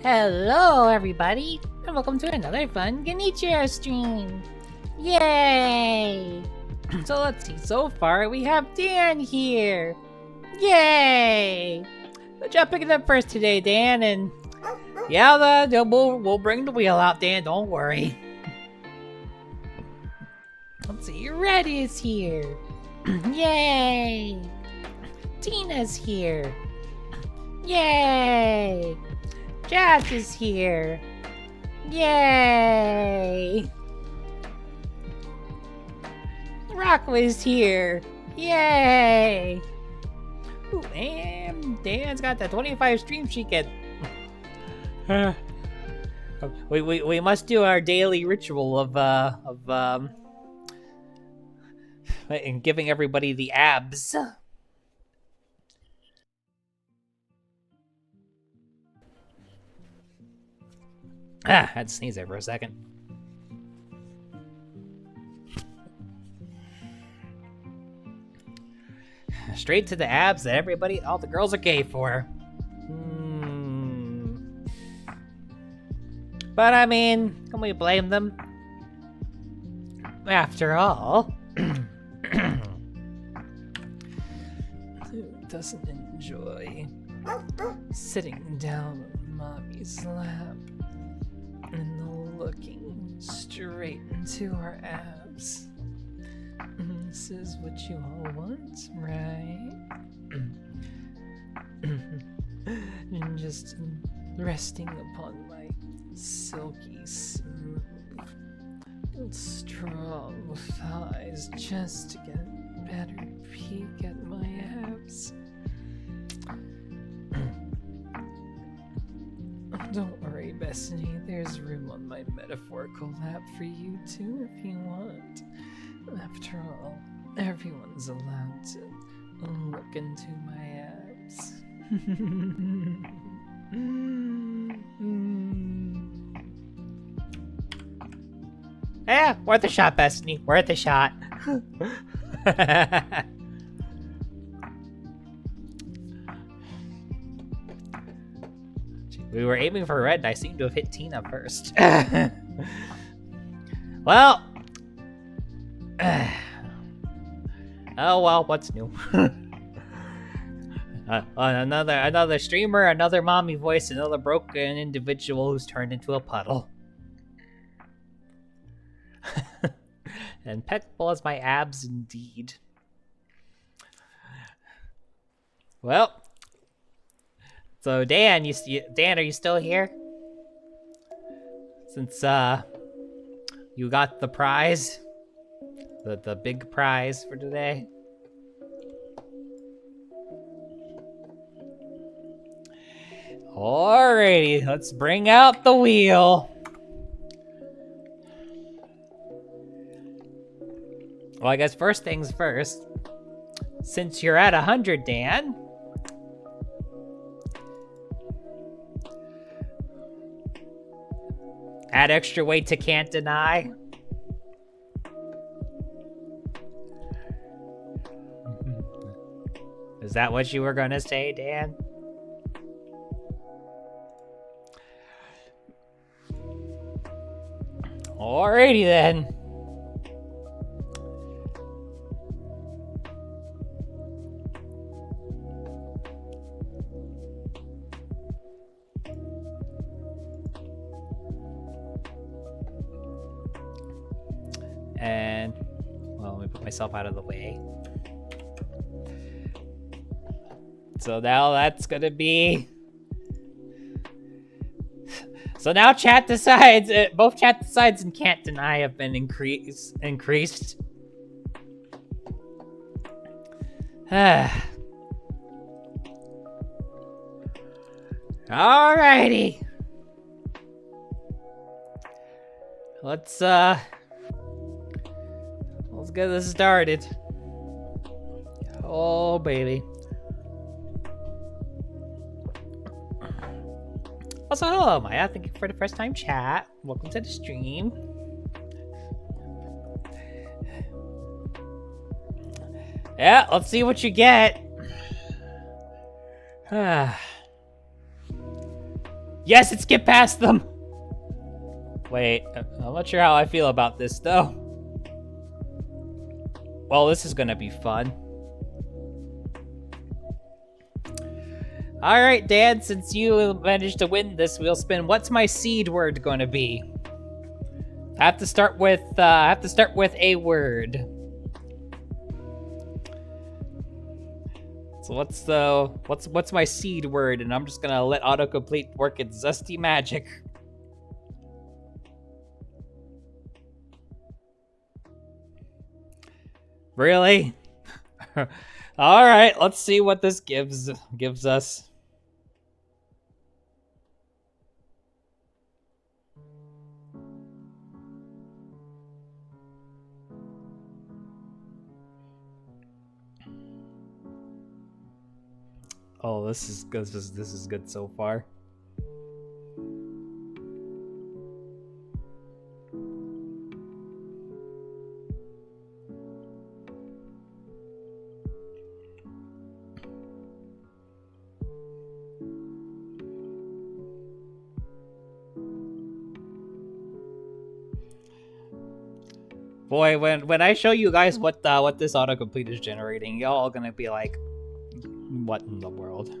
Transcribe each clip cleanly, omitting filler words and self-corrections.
Hello everybody, and welcome to another fun Genichiro stream! Yay! So let's see, so far we have Dan here! Yay! Good job picking up first today, Dan, and yeah, we'll bring the wheel out, Dan, don't worry. Let's see, Red is here! Yay! Tina's here! Yay! Jazz is here! Yay! Rockwa's here! Yay! Ooh, and Dan's got the 25 streams she can. We must do our daily ritual of and giving everybody the abs. I had to sneeze there for a second. Straight to the abs that all the girls are gay for. But I mean, can we blame them? After all, who doesn't enjoy sitting down on mommy's lap and looking straight into her abs? This is what you all want, right? And just resting upon my silky smooth strong thighs just to get a better peek at my abs. Don't worry, Bethany, there's room on my metaphorical lap for you too if you want. After all, everyone's allowed to look into my abs. Yeah, worth a shot, Bethany. Worth a shot. We were aiming for red, and I seem to have hit Tina first. Well. Oh well, what's new? Another streamer, another mommy voice, another broken individual who's turned into a puddle. And Petball is my abs indeed. Well, so Dan, Dan, are you still here? Since you got the prize, the big prize for today. Alrighty, let's bring out the wheel. Well, I guess first things first. Since you're at 100, Dan, add extra weight to can't deny. Is that what you were gonna say, Dan? Alrighty then. And, well, let me put myself out of the way. So now that's gonna be... So now chat decides, both chat decides and can't deny have been increased. Alrighty. Let's get this started. Oh, baby. Also, hello, Maya. Thank you for the first time chat. Welcome to the stream. Yeah, let's see what you get. Yes, it skipped past them. Wait, I'm not sure how I feel about this, though. Well, this is gonna be fun. Alright, Dan, since you managed to win this wheel spin, what's my seed word gonna be? I have to start with a word. So what's my seed word? And I'm just gonna let autocomplete work its zesty magic. Really? Alright, let's see what this gives us. Oh, this is good so far. Boy, when I show you guys what this autocomplete is generating, y'all gonna be like, what in the world?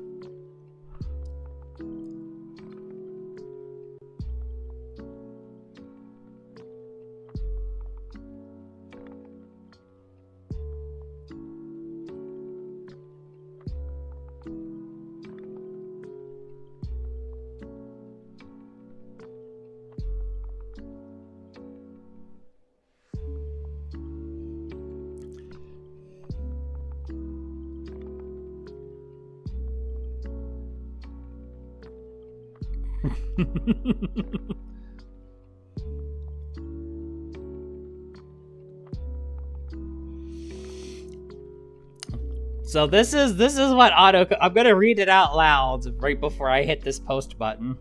So this is what I'm gonna read it out loud right before I hit this post button.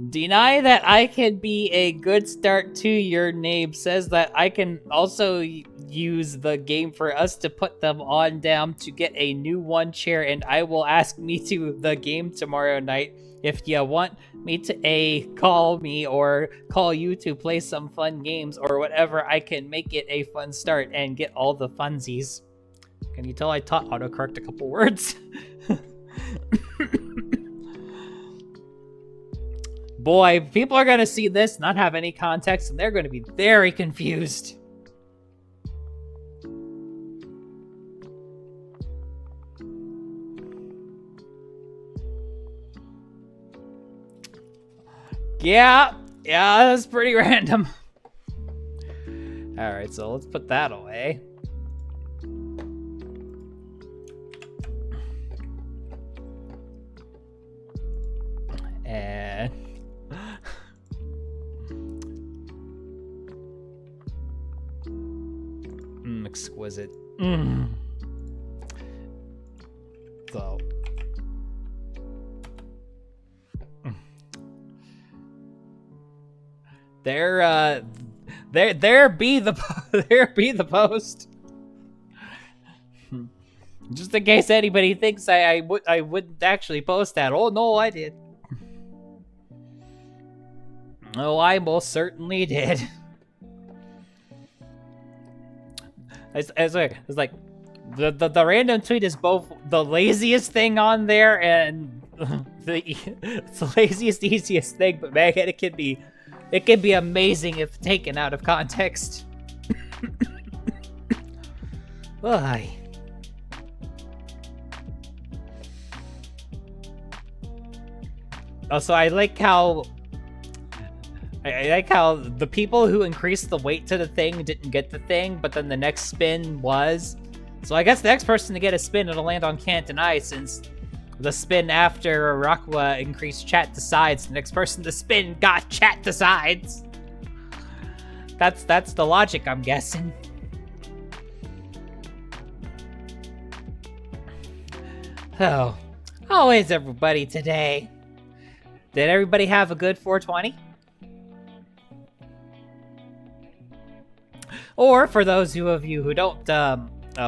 Deny that I can be a good start to your name says that I can also use the game for us to put them on down to get a new one chair, and I will ask me to the game tomorrow night if you want me to call me or call you to play some fun games or whatever. I can make it a fun start and get all the funsies. Can you tell I taught autocorrect a couple words? Boy, people are gonna see this, not have any context, and they're gonna be very confused. Yeah, that's pretty random. Alright, so let's put that away. And... exquisite. So... There be the post. Just in case anybody thinks I wouldn't actually post that. Oh no, I did. Oh, I most certainly did. It's like the random tweet is both the laziest thing on there and it's the laziest, easiest thing, but man, it can be amazing if taken out of context. Why? Also, I like how the people who increased the weight to the thing didn't get the thing, but then the next spin was. So I guess the next person to get a spin it'll land on Can't Deny, since the spin after Rakwa increased chat to sides. The next person to spin got chat to sides. That's the logic, I'm guessing. Oh, how is everybody today? Did everybody have a good 420? Or for those of you who don't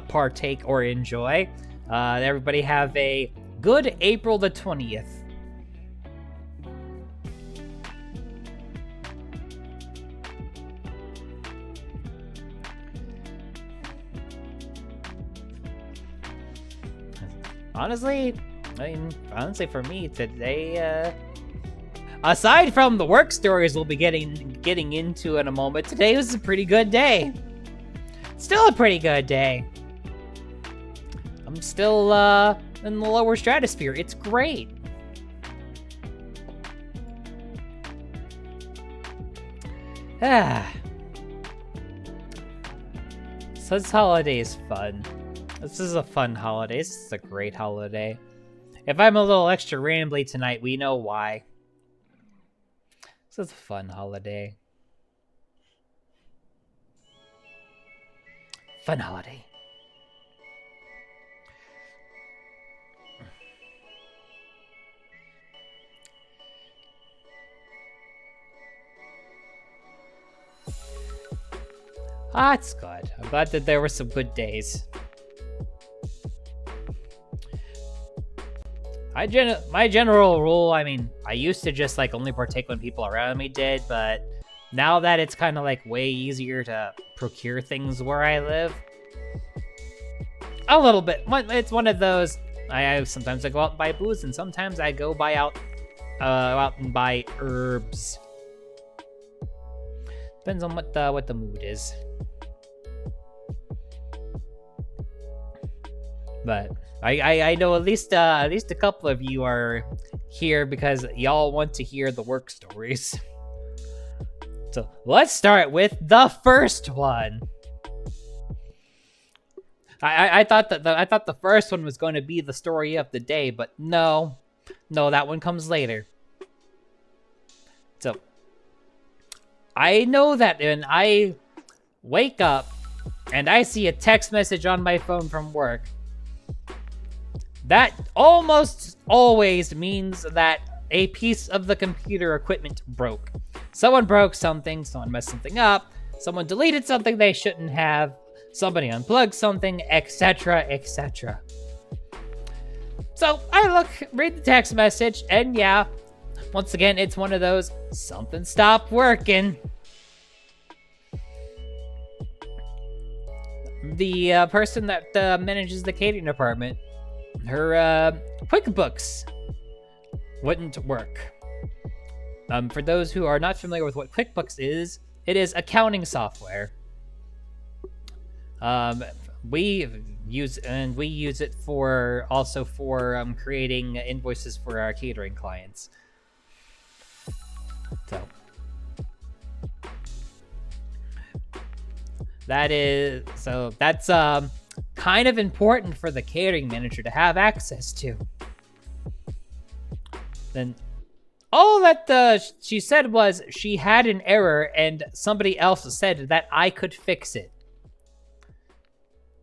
partake or enjoy, everybody have a good April the 20th. Honestly, for me today, aside from the work stories we'll be getting into in a moment, today was a pretty good day. Still a pretty good day. I'm still in the lower stratosphere. It's great. So this holiday is fun. This is a fun holiday. This is a great holiday. If I'm a little extra rambly tonight, we know why. This is a fun holiday. Fun holiday. That's good. I'm glad that there were some good days. My general rule, I mean, I used to just like only partake when people around me did, but now that it's kind of like way easier to procure things where I live. A little bit. It's one of those. Sometimes I go out and buy booze, and sometimes I go out and buy herbs. Depends on what the mood is. But I know at least a couple of you are here because y'all want to hear the work stories. So let's start with the first one. I thought the first one was going to be the story of the day, but no, that one comes later. So I know that when I wake up and I see a text message on my phone from work, that almost always means that a piece of the computer equipment broke. Someone broke something, someone messed something up, someone deleted something they shouldn't have, somebody unplugged something, etc., etc. So I read the text message, and yeah, once again, it's one of those, something stopped working. The person that manages the catering department, her QuickBooks wouldn't work. For those who are not familiar with what QuickBooks is, it is accounting software. We use it for creating invoices for our catering clients. So that's kind of important for the catering manager to have access to. Then all that she said was she had an error and somebody else said that I could fix it.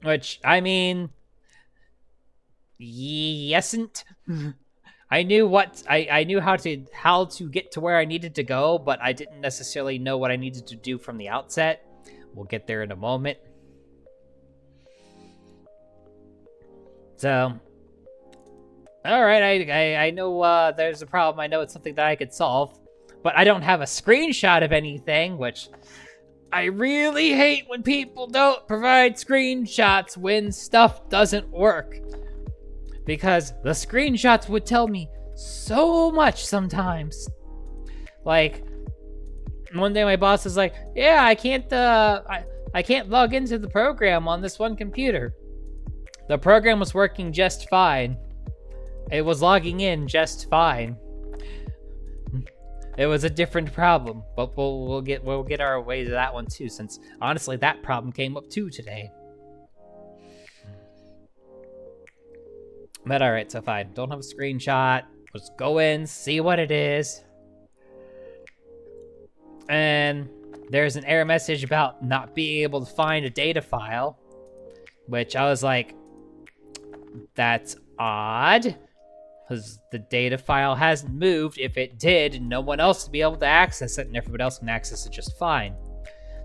Which, I mean, yesn't. I knew how to get to where I needed to go, but I didn't necessarily know what I needed to do from the outset. We'll get there in a moment. So, all right, I know there's a problem. I know it's something that I could solve, but I don't have a screenshot of anything, which I really hate when people don't provide screenshots when stuff doesn't work. Because the screenshots would tell me so much sometimes. Like, one day my boss is like, yeah, I can't log into the program on this one computer. The program was working just fine. It was logging in just fine. It was a different problem, but we'll get our way to that one too, since honestly that problem came up too today. But alright, so fine. Don't have a screenshot. Let's go in, see what it is. And there's an error message about not being able to find a data file, which I was like, that's odd, because the data file hasn't moved. If it did, no one else would be able to access it, and everybody else can access it just fine.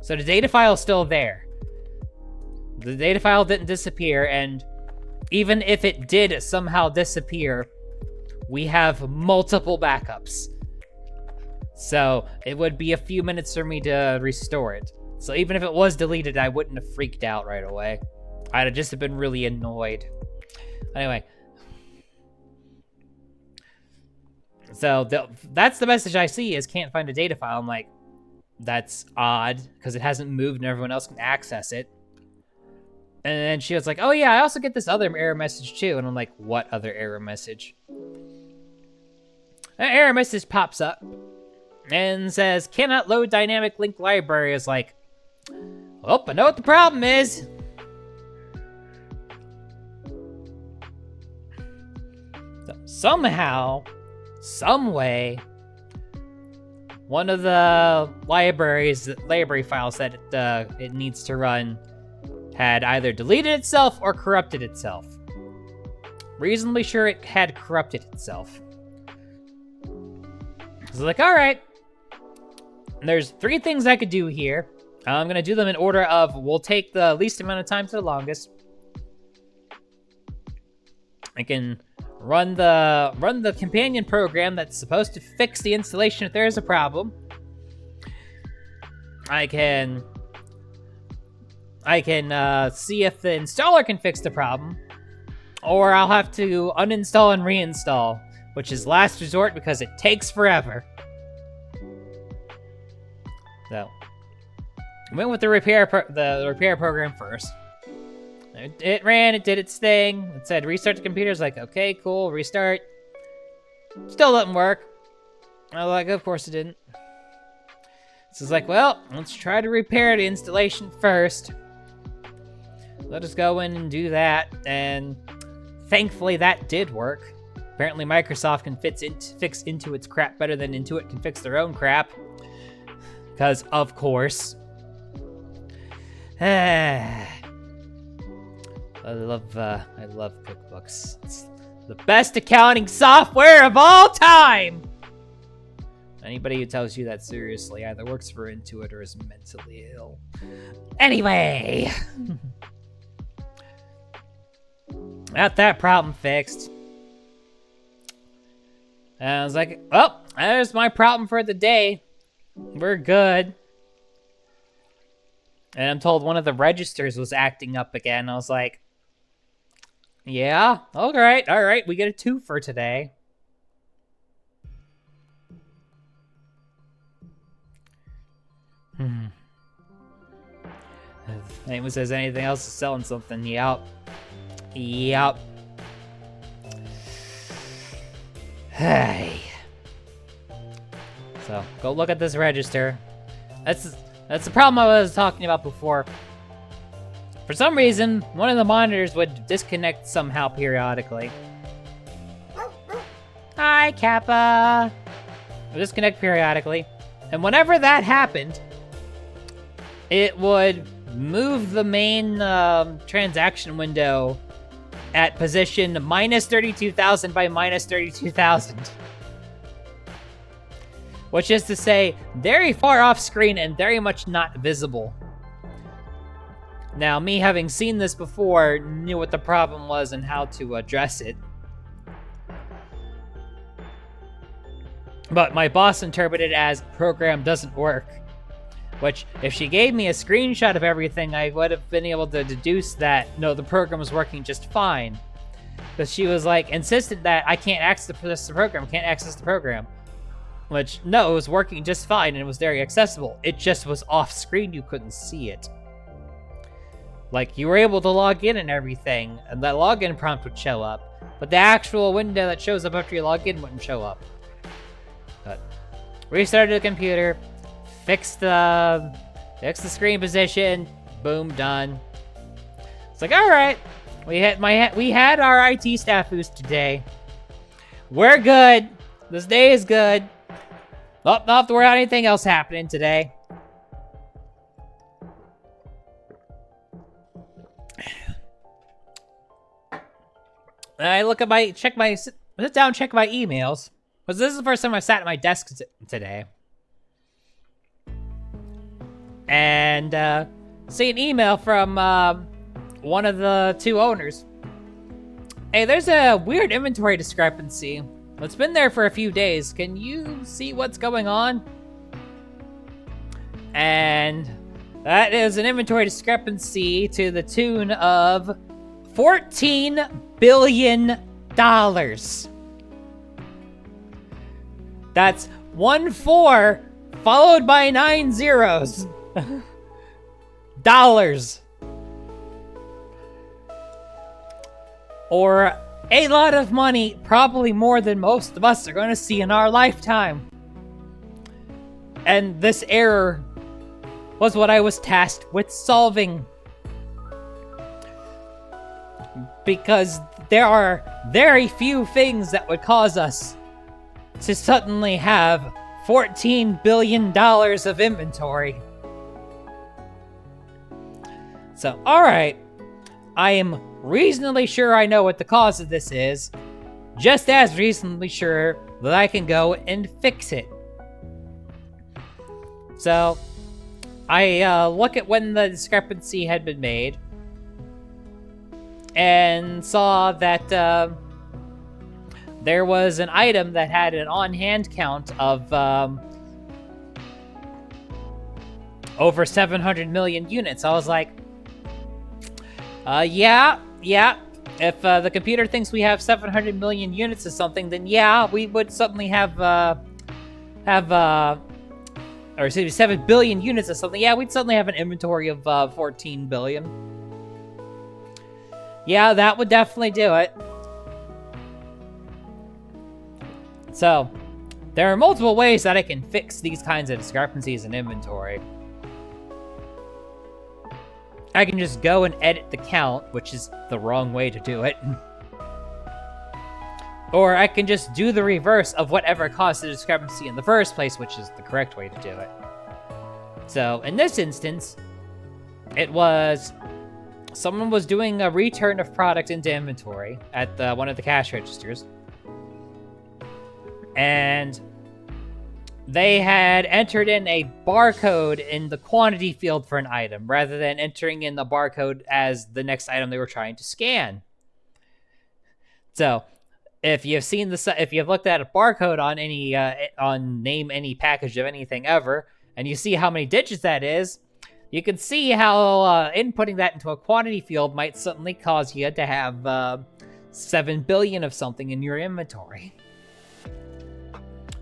So the data file is still there. The data file didn't disappear, and even if it did somehow disappear, we have multiple backups. So it would be a few minutes for me to restore it. So even if it was deleted, I wouldn't have freaked out right away. I'd have just been really annoyed. Anyway. So that's the message I see is can't find a data file. I'm like, that's odd because it hasn't moved and everyone else can access it. And then she was like, oh yeah, I also get this other error message too. And I'm like, what other error message? An error message pops up and says, cannot load dynamic link library. Is like, oh, I know what the problem is. So somehow, some way, one of the library files that it needs to run had either deleted itself or corrupted itself. Reasonably sure it had corrupted itself. So like, all right, there's 3 things I could do here. I'm gonna do them in order of we'll take the least amount of time to the longest. I can run the companion program that's supposed to fix the installation if there is a problem. I can see if the installer can fix the problem, or I'll have to uninstall and reinstall, which is last resort because it takes forever. So, I went with the repair program first. It ran, it did its thing. It said restart the computer. I was like, okay, cool, restart. Still didn't work. I was like, of course it didn't. So it's like, well, let's try to repair the installation first. Let us go in and do that, and thankfully that did work. Apparently Microsoft can fix Intuit's crap better than Intuit can fix their own crap. Because, of course. I love QuickBooks. It's the best accounting software of all time! Anybody who tells you that seriously either works for Intuit or is mentally ill. Anyway! Got that problem fixed. And I was like, well, there's my problem for the day. We're good. And I'm told one of the registers was acting up again. I was like, yeah, all right, we get a 2 for today. Anyone says anything else is selling something? Yep. Hey. So, go look at this register. That's the problem I was talking about before. For some reason, one of the monitors would disconnect somehow periodically. Hi, Kappa. It would disconnect periodically. And whenever that happened, it would move the main transaction window at position minus 32,000 by minus 32,000. Which is to say, very far off screen and very much not visible. Now, me having seen this before, knew what the problem was and how to address it. But my boss interpreted it as program doesn't work. Which, if she gave me a screenshot of everything, I would have been able to deduce that, no, the program was working just fine. Because she was like, insistent that I can't access the program, Which, no, it was working just fine and it was very accessible. It just was off screen, you couldn't see it. Like, you were able to log in and everything, and that login prompt would show up. But the actual window that shows up after you log in wouldn't show up. But, restarted the computer, fixed the screen position, boom, done. It's like, alright, we had our IT staff boost today. We're good. This day is good. Oh, not have to worry about anything else happening today. I sit down, check my emails. Because this is the first time I sat at my desk today. And, see an email from, one of the 2 owners. Hey, there's a weird inventory discrepancy. It's been there for a few days. Can you see what's going on? And that is an inventory discrepancy to the tune of $14 billion. That's 1 4 followed by 9 zeros. Dollars. Or a lot of money, probably more than most of us are going to see in our lifetime. And this error was what I was tasked with solving. Because there are very few things that would cause us to suddenly have $14 billion of inventory. So, alright. I am reasonably sure I know what the cause of this is. Just as reasonably sure that I can go and fix it. So, I look at when the discrepancy had been made. And saw that there was an item that had an on-hand count of over 700 million units. I was like, yeah. If the computer thinks we have 700 million units of something, then yeah, we would suddenly have or excuse me, 7 billion units of something. Yeah, we'd suddenly have an inventory of 14 billion. Yeah, that would definitely do it. So, there are multiple ways that I can fix these kinds of discrepancies in inventory. I can just go and edit the count, which is the wrong way to do it. Or I can just do the reverse of whatever caused the discrepancy in the first place, which is the correct way to do it. So, in this instance, it was... someone was doing a return of product into inventory at one of the cash registers. And they had entered in a barcode in the quantity field for an item, rather than entering in the barcode as the next item they were trying to scan. So, if you've seen if you've looked at a barcode on any on name any package of anything ever, and you see how many digits that is, you can see how inputting that into a quantity field might suddenly cause you to have 7 billion of something in your inventory.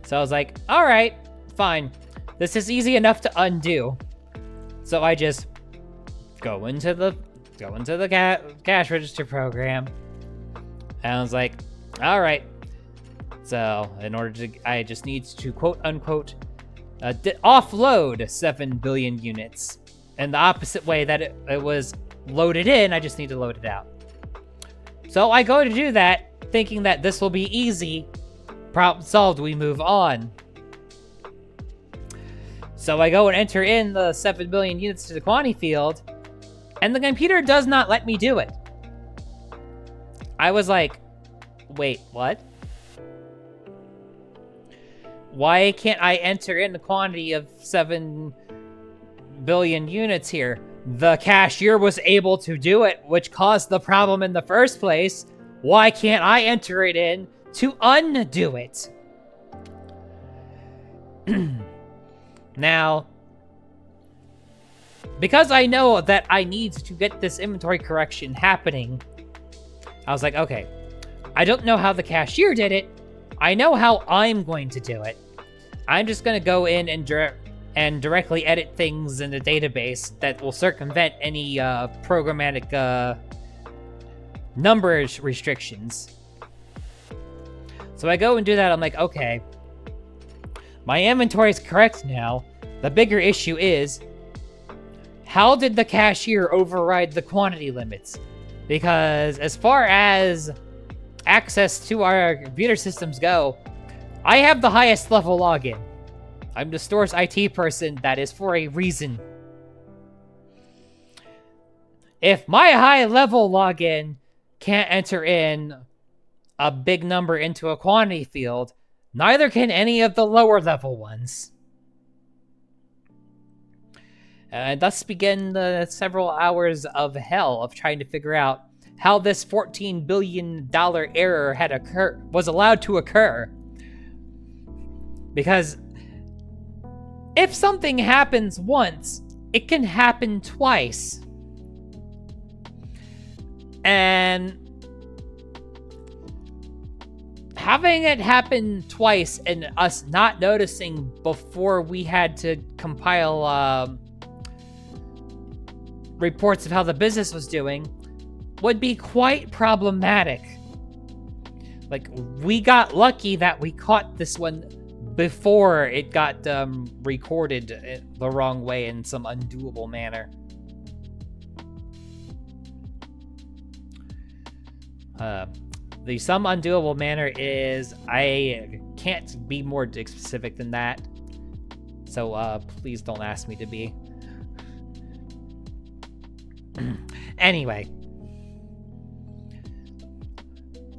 So I was like, all right, fine. This is easy enough to undo. So I just go into the cash register program, and I was like, all right. So in order to, I just need to quote unquote offload 7 billion units. And the opposite way that it was loaded in, I just need to load it out. So I go to do that, thinking that this will be easy. Problem solved, we move on. So I go and enter in the 7 billion units to the quantity field, and the computer does not let me do it. I was like, wait, what? Why can't I enter in the quantity of 7 billion units here? The cashier was able to do it, which caused the problem in the first place. Why can't I enter it in to undo it? Now, because I know that I need to get this inventory correction happening, I was like, okay, I don't know how the cashier did it. I know how I'm going to do it. I'm just going to go in and directly edit things in the database that will circumvent any programmatic numbers restrictions. So I go and do that. I'm like, okay, my inventory is correct now. The bigger issue is, how did the cashier override the quantity limits? Because as far as access to our computer systems go, I have the highest level login. I'm the store's IT person. That is for a reason. If my high level login can't enter in a big number into a quantity field, neither can any of the lower level ones. And thus begin the several hours of hell of trying to figure out how this $14 billion error was allowed to occur. Because if something happens once, it can happen twice. And having it happen twice and us not noticing before we had to compile reports of how the business was doing would be quite problematic. Like, we got lucky that we caught this one before it got recorded the wrong way in some undoable manner. The some undoable manner is, I can't be more specific than that. So please don't ask me to be. Anyway.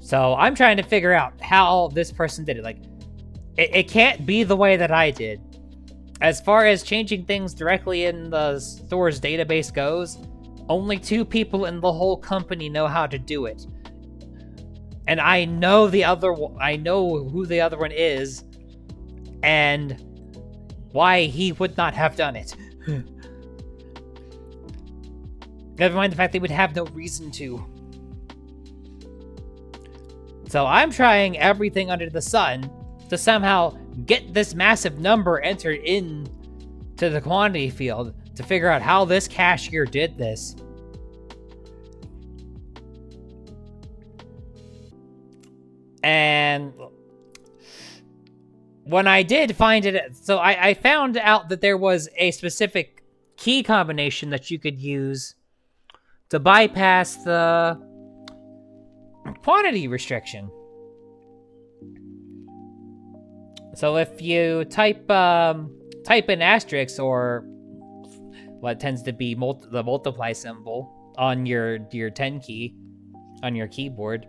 So I'm trying to figure out how this person did it. Like, it can't be the way that I did. As far as changing things directly in the store's database goes, only 2 people in the whole company know how to do it. And I know who the other one is, and why he would not have done it. Never mind the fact they would have no reason to. So I'm trying everything under the sun to somehow get this massive number entered in to the quantity field to figure out how this cashier did this. And when I did find it, so I found out that there was a specific key combination that you could use to bypass the quantity restriction. So if you type in asterisk, or what tends to be the multiply symbol on your 10 key on your keyboard,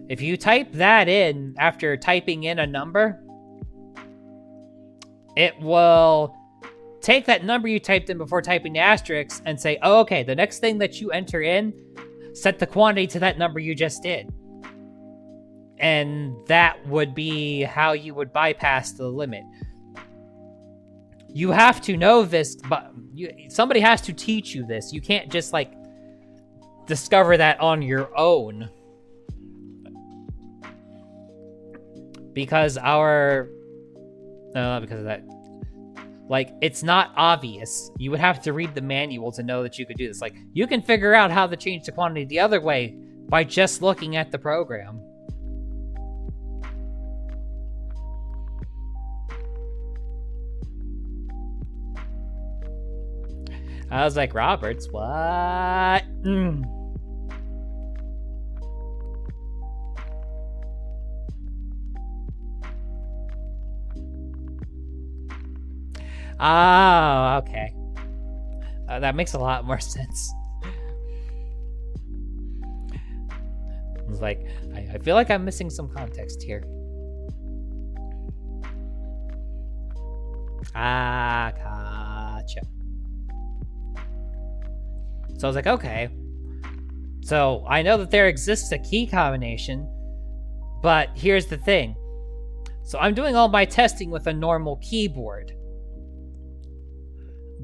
if you type that in after typing in a number, it will take that number you typed in before typing the asterisk and say, oh, okay, the next thing that you enter in, set the quantity to that number you just did. And that would be how you would bypass the limit. You have to know this, but somebody has to teach you this. You can't just, like, discover that on your own. Because because of that. Like, it's not obvious. You would have to read the manual to know that you could do this. Like, you can figure out how to change the quantity the other way by just looking at the program. I was like, Roberts, what? Oh, okay. That makes a lot more sense. I was like, I feel like I'm missing some context here. Ah, gotcha. So I was like, okay. So I know that there exists a key combination, but here's the thing. So I'm doing all my testing with a normal keyboard.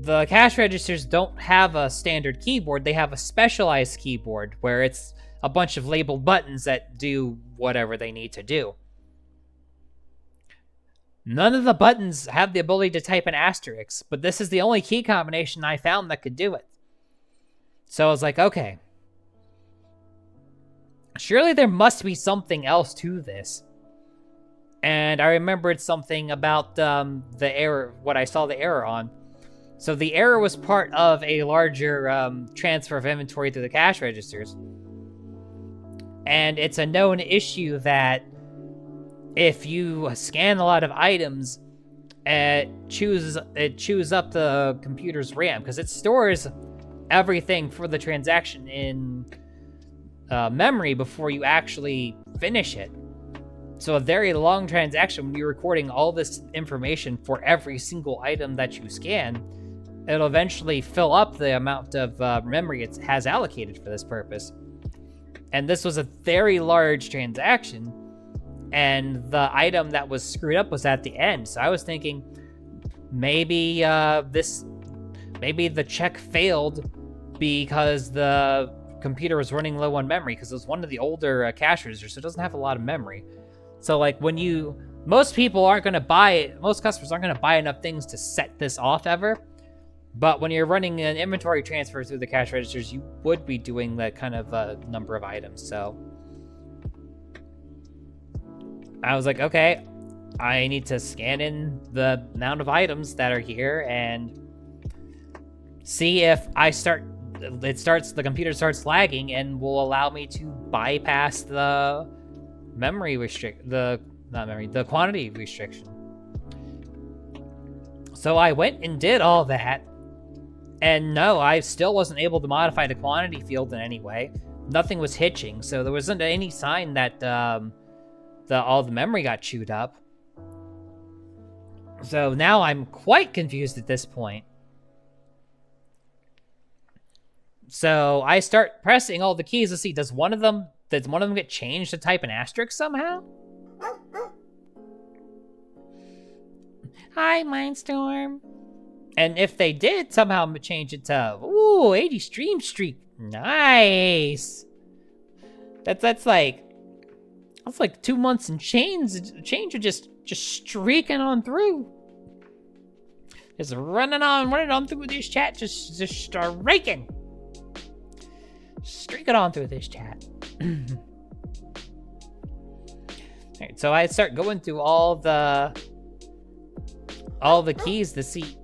The cash registers don't have a standard keyboard. They have a specialized keyboard where it's a bunch of labeled buttons that do whatever they need to do. None of the buttons have the ability to type an asterisk, but this is the only key combination I found that could do it. So I was like, okay. Surely there must be something else to this. And I remembered something about the error, what I saw the error on. So the error was part of a larger transfer of inventory through the cash registers. And it's a known issue that if you scan a lot of items, it chews up the computer's RAM, because it stores everything for the transaction in memory before you actually finish it. So a very long transaction, when you're recording all this information for every single item that you scan, it'll eventually fill up the amount of memory it has allocated for this purpose. And this was a very large transaction, and the item that was screwed up was at the end. So I was thinking, maybe the check failed because the computer was running low on memory, because it was one of the older cash registers, so it doesn't have a lot of memory. So like most people aren't going to buy it, most customers aren't going to buy enough things to set this off ever. But when you're running an inventory transfer through the cash registers, you would be doing that kind of number of items. So I was like, okay, I need to scan in the amount of items that are here and see if the computer starts lagging and will allow me to bypass the the quantity restriction. So I went and did all that, and no, I still wasn't able to modify the quantity field in any way. Nothing was hitching, so there wasn't any sign that all the memory got chewed up. So now I'm quite confused at this point. So I start pressing all the keys to see, does one of them get changed to type an asterisk somehow? Hi, Mindstorm. And if they did somehow change it to, ooh, 80 stream streak, nice. That's like 2 months and change are just streaking on through. Just running on through this chat, just streaking. Streaking on through this chat. Alright, so I start going through all the keys to see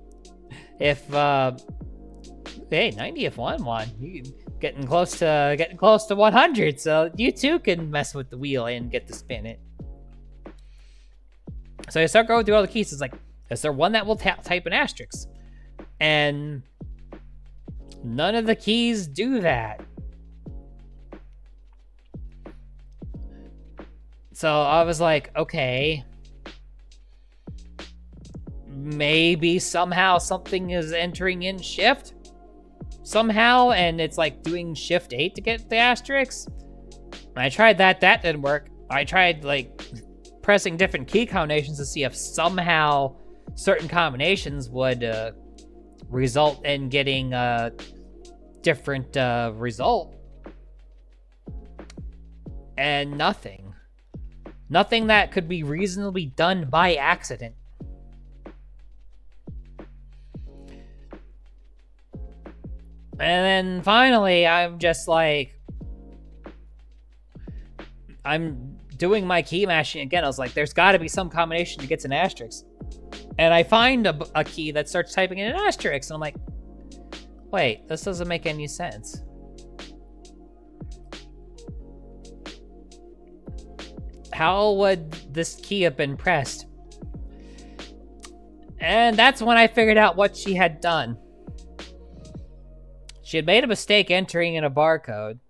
if hey, 90th one. You getting close to 100, so you too can mess with the wheel and get to spin it. So I start going through all the keys. It's like, is there one that will type an asterisk? And none of the keys do that. So I was like, okay, maybe somehow something is entering in shift somehow, and it's like doing shift 8 to get the asterisk. I tried that didn't work. I tried like pressing different key combinations to see if somehow certain combinations would result in getting a different result, and nothing that could be reasonably done by accident. And then finally, I'm just like, I'm doing my key mashing again. I was like, there's got to be some combination that gets an asterisk. And I find a key that starts typing in an asterisk. And I'm like, wait, this doesn't make any sense. How would this key have been pressed? And that's when I figured out what she had done. She had made a mistake entering in a barcode.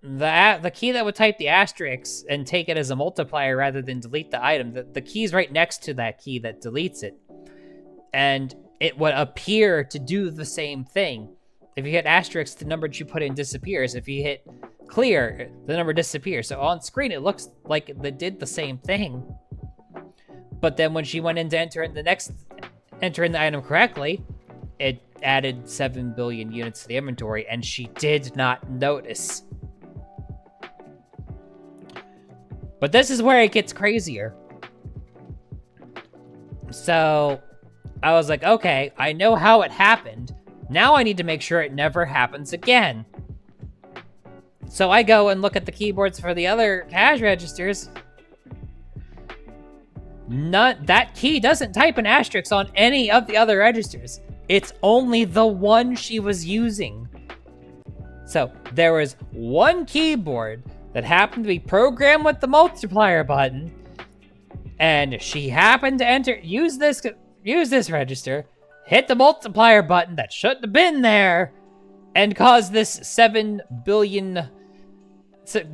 The key that would type the asterisk and take it as a multiplier rather than delete the item, the key's right next to that key that deletes it. And it would appear to do the same thing. If you hit asterisk, the number that you put in disappears. If you hit clear, the number disappears. So on screen, it looks like they did the same thing. But then when she went in to enter in the item correctly, it added 7 billion units to the inventory, and she did not notice. But this is where it gets crazier. So I was like, okay, I know how it happened. Now I need to make sure it never happens again. So I go and look at the keyboards for the other cash registers. That key doesn't type an asterisk on any of the other registers. It's only the one she was using. So there was one keyboard that happened to be programmed with the multiplier button, and she happened to use this register, hit the multiplier button that shouldn't have been there, and cause this 7 billion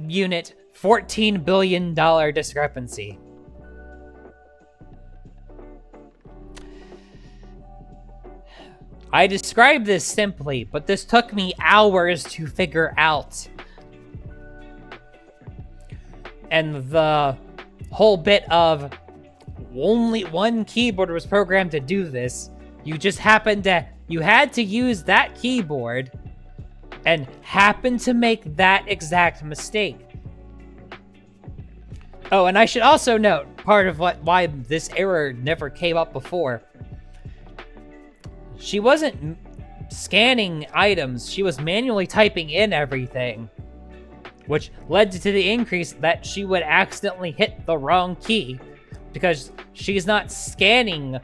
unit, $14 billion discrepancy. I described this simply, but this took me hours to figure out. And the whole bit of only one keyboard was programmed to do this. You had to use that keyboard and happened to make that exact mistake. Oh, and I should also note, part of why this error never came up before. She wasn't scanning items, she was manually typing in everything, which led to the increase that she would accidentally hit the wrong key, because she's not scanning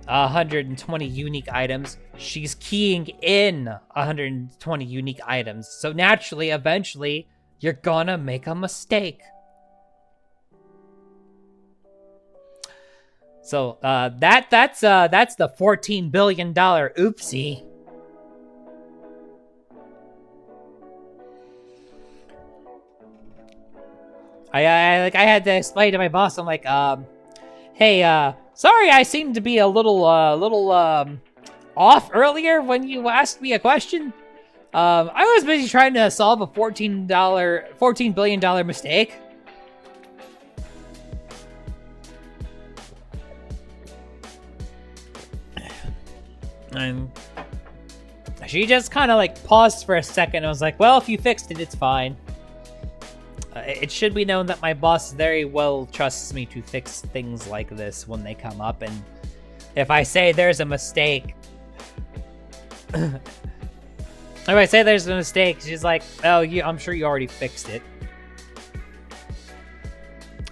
120 unique items, she's keying in 120 unique items. So naturally, eventually, you're gonna make a mistake. So that's the $14 billion oopsie. I had to explain to my boss. I'm like, hey, sorry, I seemed to be a little off earlier when you asked me a question. I was busy trying to solve a $14 billion mistake. And she just kind of like paused for a second and was like, well, if you fixed it, it's fine. It should be known that my boss very well trusts me to fix things like this when they come up, and if I say there's a mistake, she's like, oh, I'm sure you already fixed it.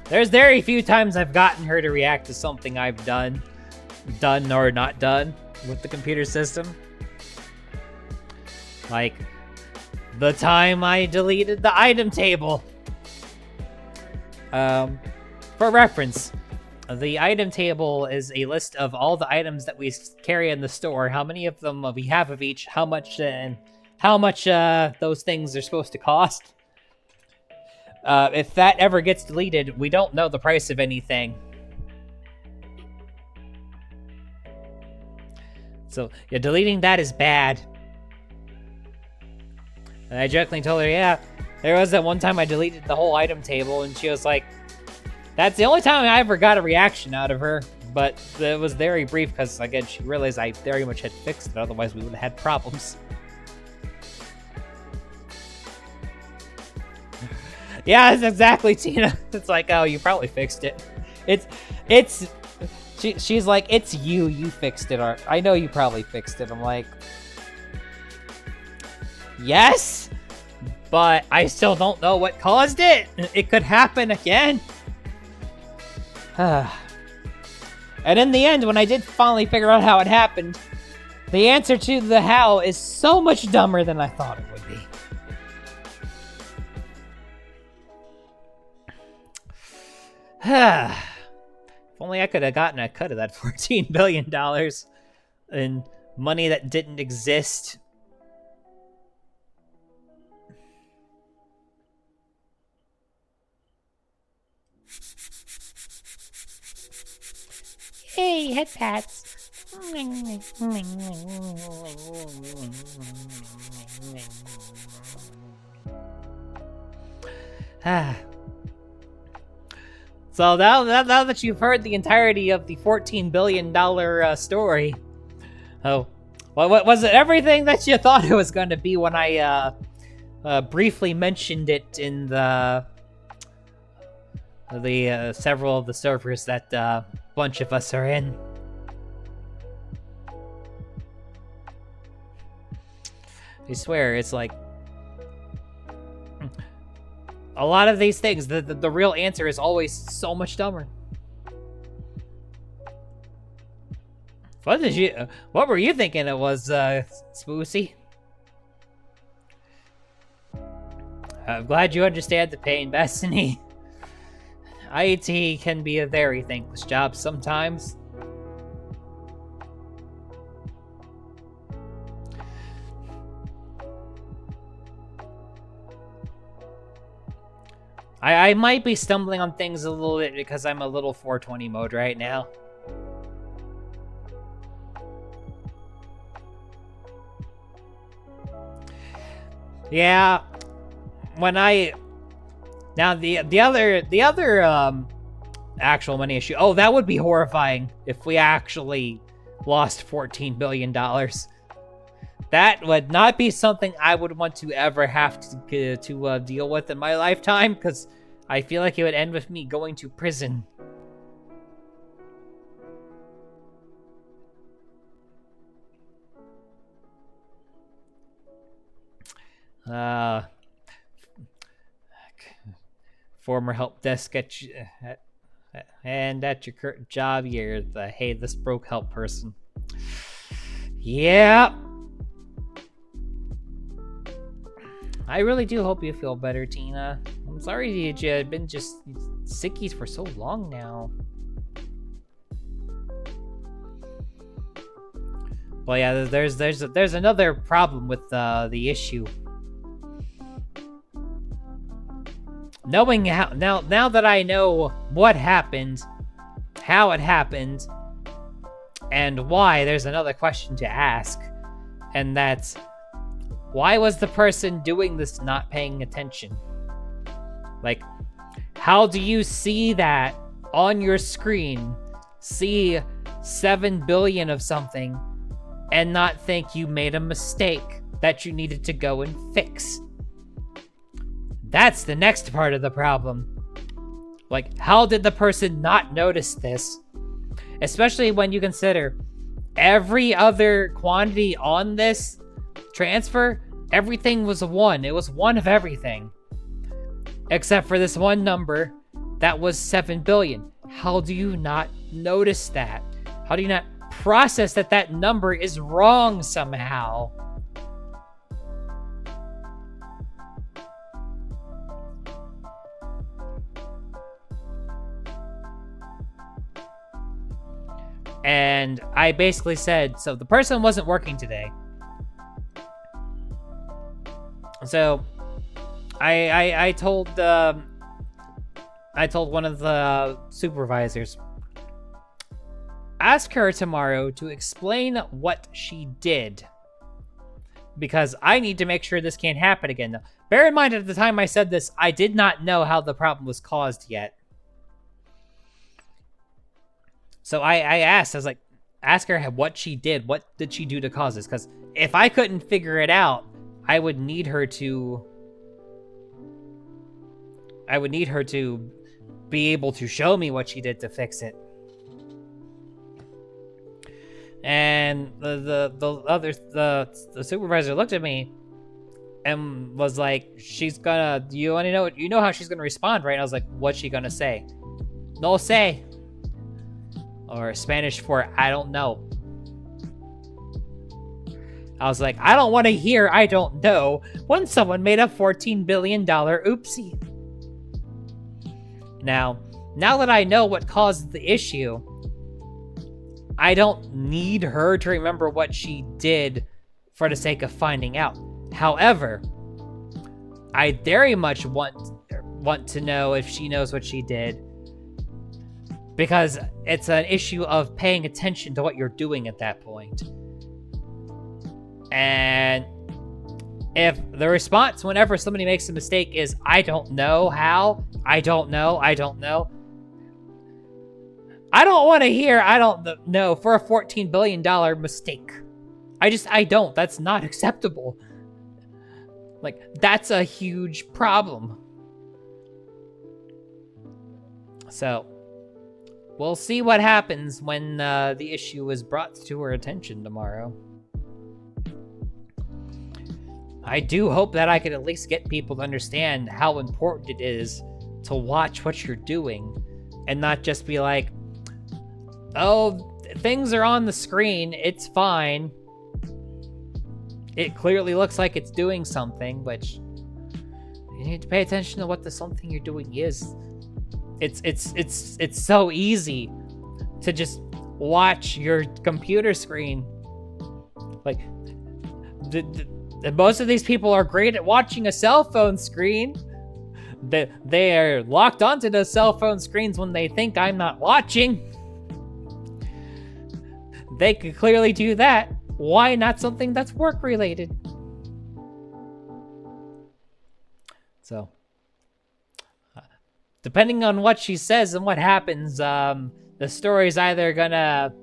There's very few times I've gotten her to react to something I've done or not done with the computer system. Like, the time I deleted the item table. For reference, the item table is a list of all the items that we carry in the store, how many of them we have of each, how much those things are supposed to cost. If that ever gets deleted, we don't know the price of anything. So, yeah, deleting that is bad. And I jokingly told her, yeah, there was that one time I deleted the whole item table, and she was like, that's the only time I ever got a reaction out of her, but it was very brief because, again, she realized I very much had fixed it, otherwise we would have had problems. Yeah, that's exactly, Tina. It's like, oh, you probably fixed it. She's like, it's you fixed it, I know you probably fixed it. I'm like, yes, but I still don't know what caused it. It could happen again. And in the end, when I did finally figure out how it happened, the answer to the how is so much dumber than I thought it would be. If only I could have gotten a cut of that $14 billion in money that didn't exist. Hey, head pats. So now that you've heard the entirety of the $14 billion story, what was it everything that you thought it was going to be when I briefly mentioned it in the several of the servers that bunch of us are in? I swear, it's like a lot of these things, the real answer is always so much dumber. What were you thinking it was, Spoosy? I'm glad you understand the pain, Destiny. IT can be a very thankless job sometimes. I might be stumbling on things a little bit because I'm a little 420 mode right now. Yeah, when I... Now, the other actual money issue... Oh, that would be horrifying if we actually lost $14 billion. That would not be something I would want to ever have to deal with in my lifetime, because I feel like it would end with me going to prison. Former help desk at you, and at your current job, you're the hey, this broke help person. Yeah. I really do hope you feel better, Tina. I'm sorry you've been just sickies for so long now. Well, yeah, there's another problem with the issue. Knowing how now that I know what happened, how it happened, and why, there's another question to ask, and that's, why was the person doing this not paying attention? Like, how do you see that on your screen, see 7 billion of something, and not think you made a mistake that you needed to go and fix. That's the next part of the problem. Like, how did the person not notice this? Especially when you consider every other quantity on this transfer, everything was a 1. It was 1 of everything. Except for this one number that was 7 billion. How do you not notice that? How do you not process that that number is wrong somehow? And I basically said, so the person wasn't working today. So I told one of the supervisors, ask her tomorrow to explain what she did, because I need to make sure this can't happen again. Now, bear in mind, at the time I said this, I did not know how the problem was caused yet. So I asked, I was like, ask her what she did. What did she do to cause this? Because if I couldn't figure it out, I would need her to be able to show me what she did to fix it. And the supervisor looked at me and was like, "She's gonna. You know how she's gonna respond, right?" And I was like, "What's she gonna say?" "No sé," or Spanish for "I don't know." I was like, I don't want to hear "I don't know" when someone made a $14 billion oopsie. Now that I know what caused the issue, I don't need her to remember what she did for the sake of finding out. However, I very much want to know if she knows what she did, because it's an issue of paying attention to what you're doing at that point. And if the response whenever somebody makes a mistake is, I don't know how, I don't know, I don't want to hear I don't know for a $14 billion mistake. I don't. That's not acceptable. Like, that's a huge problem. So, we'll see what happens when the issue is brought to her attention tomorrow. I do hope that I can at least get people to understand how important it is to watch what you're doing and not just be like, oh, things are on the screen, it's fine. It clearly looks like it's doing something, which you need to pay attention to what the something you're doing is. It's so easy to just watch your computer screen. Like, most of these people are great at watching a cell phone screen. They are locked onto those cell phone screens when they think I'm not watching. They could clearly do that. Why not something that's work related? So, depending on what she says and what happens, the story's either gonna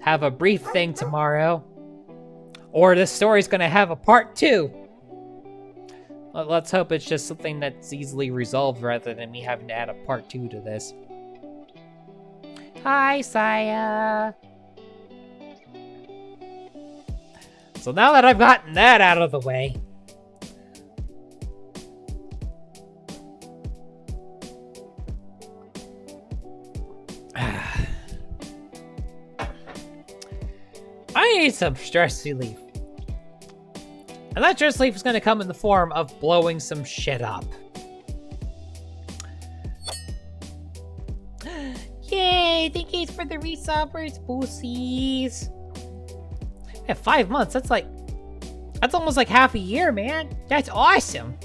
have a brief thing tomorrow, or the story's gonna have a part 2. Let's hope it's just something that's easily resolved rather than me having to add a part 2 to this. Hi, Saya. So now that I've gotten that out of the way, I need some stress relief. And that stress relief is going to come in the form of blowing some shit up. Yay! Thank you for the resubbers, boosies. Yeah, 5 months. That's almost like half a year, man. That's awesome.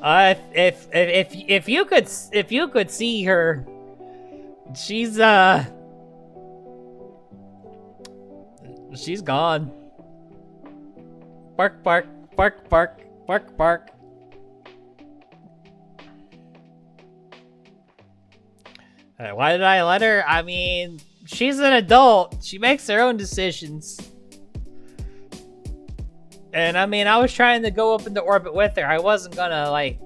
If you could see her, she's gone. Bark, bark, bark, bark, bark, bark. Why did I let her? I mean, she's an adult. She makes her own decisions. And I mean, I was trying to go up into orbit with her. I wasn't gonna, like,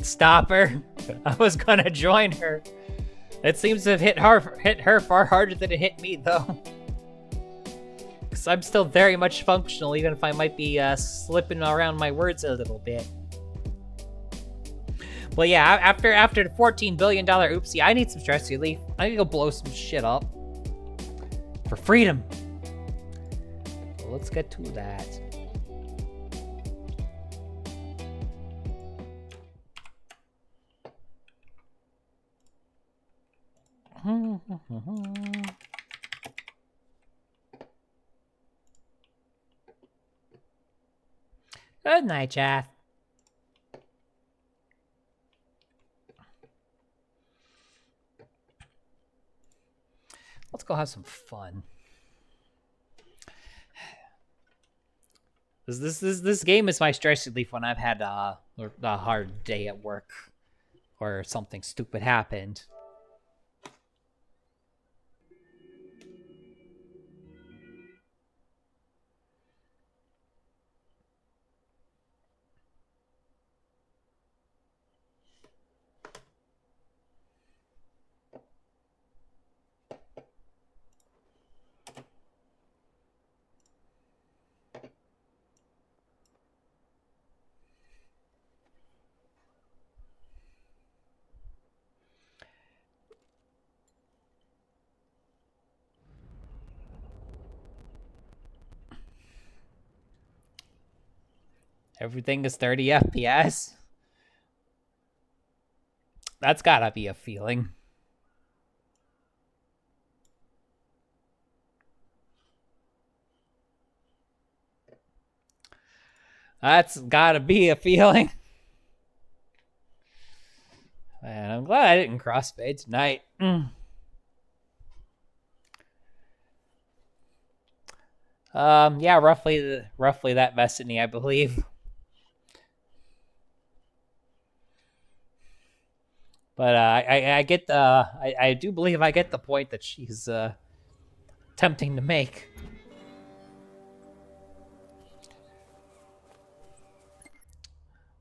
stop her. I was gonna join her. It seems to have hit her far harder than it hit me, though. Because I'm still very much functional, even if I might be slipping around my words a little bit. Well, yeah, after the $14 billion oopsie, I need some stress relief. I need to go blow some shit up. For freedom. So let's get to that. Good night, Jath. Let's go have some fun. This game is my stress relief when I've had a hard day at work or something stupid happened. Everything is 30 FPS. That's gotta be a feeling. That's gotta be a feeling. Man, I'm glad I didn't crossfade tonight. Yeah, roughly that destiny, I believe. But I get the I do believe I get the point that she's attempting to make.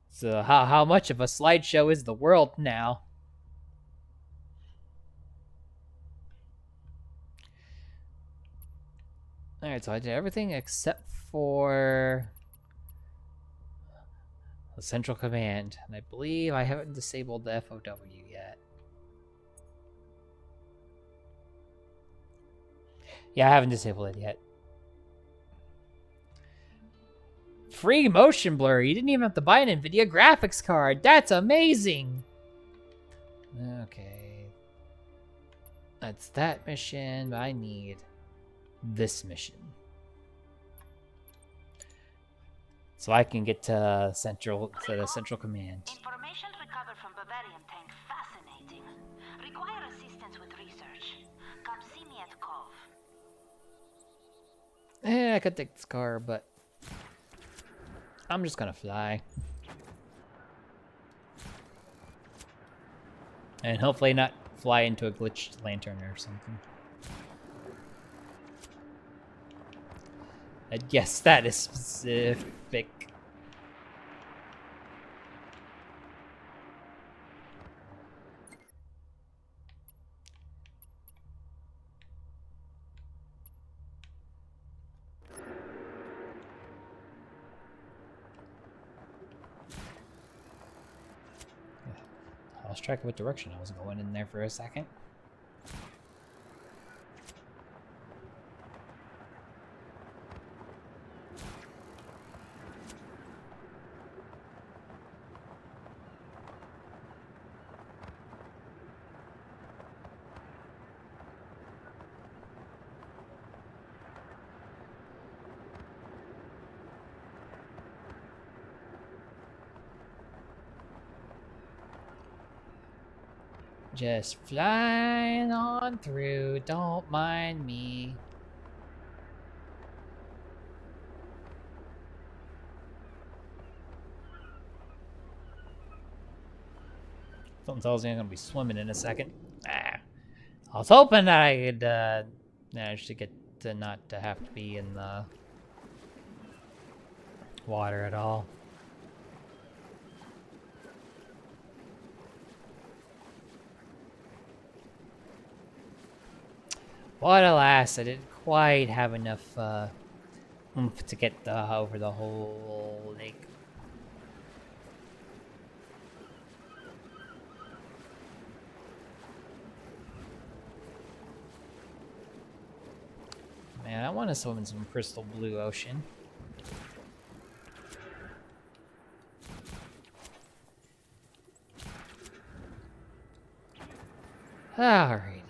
So how much of a slideshow is the world now? All right, so I did everything except for the central command, and I believe I haven't disabled the FOW yet. Yeah, I haven't disabled it yet. Free motion blur. You didn't even have to buy an NVIDIA graphics card. That's amazing. Okay. That's that mission, but I need this mission. So I can get to the central command. Information recovered from Bavarian tank fascinating. Require assistance with research. Come see me at Cove. I could take this car, but I'm just gonna fly. And hopefully not fly into a glitched lantern or something. And yes, that is specific. I lost track of what direction I was going in there for a second. Just flying on through, don't mind me. Something tells me I'm gonna be swimming in a second. Ah. I was hoping that I could manage to get to not to have to be in the water at all. But alas, I didn't quite have enough oomph to get over the whole lake. Man, I want to swim in some crystal blue ocean. Alrighty.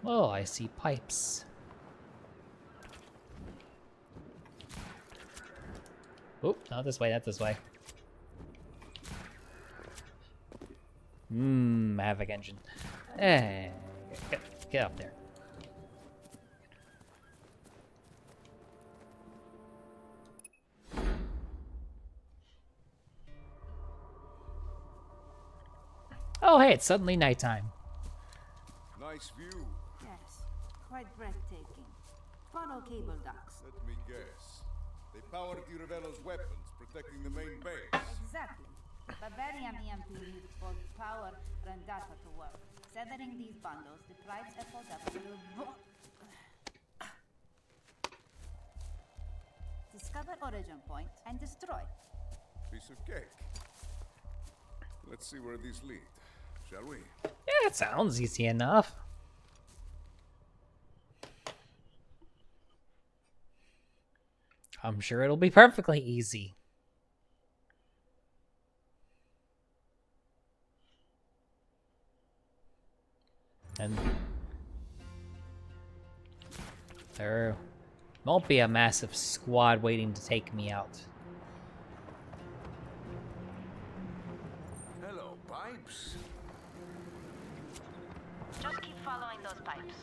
Oh, I see pipes. Oh, not this way, not this way. Havoc engine. Hey, get up there. Oh, hey, it's suddenly nighttime. Nice view. Yes, quite breathtaking. Follow cable ducts. Let me guess. They powered Iravello's weapons, protecting the main base. Exactly. Bavarian EMP needs both power and data to work. Severing these bundles deprives FOW. Discover origin point and destroy. Piece of cake. Let's see where these lead, shall we? Yeah, it sounds easy enough. I'm sure it'll be perfectly easy. And there won't be a massive squad waiting to take me out. Hello, pipes. Just keep following those pipes.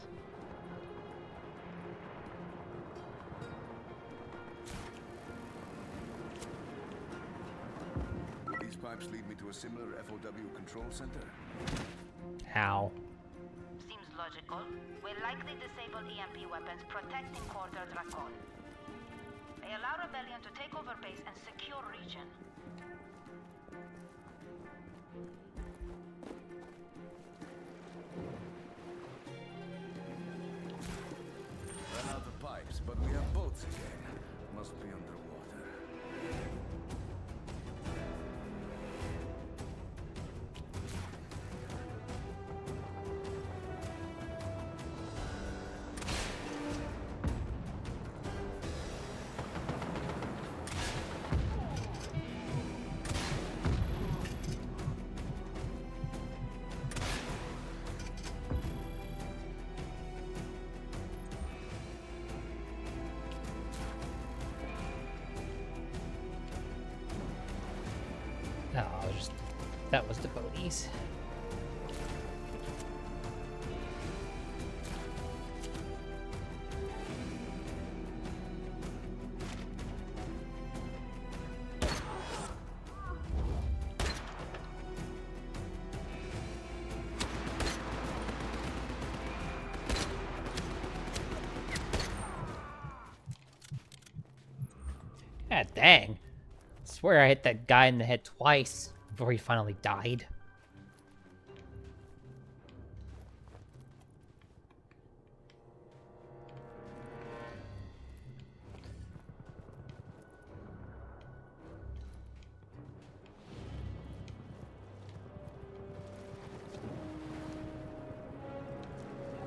Will these pipes lead me to a similar FOW control center? How? Seems logical. Will likely disable EMP weapons protecting Corridor Dracon. They allow Rebellion to take over base and secure region. Ran out of pipes, but we have boats again. Must be underwater. No, that was the boaties. God dang. I swear I hit that guy in the head twice before he finally died.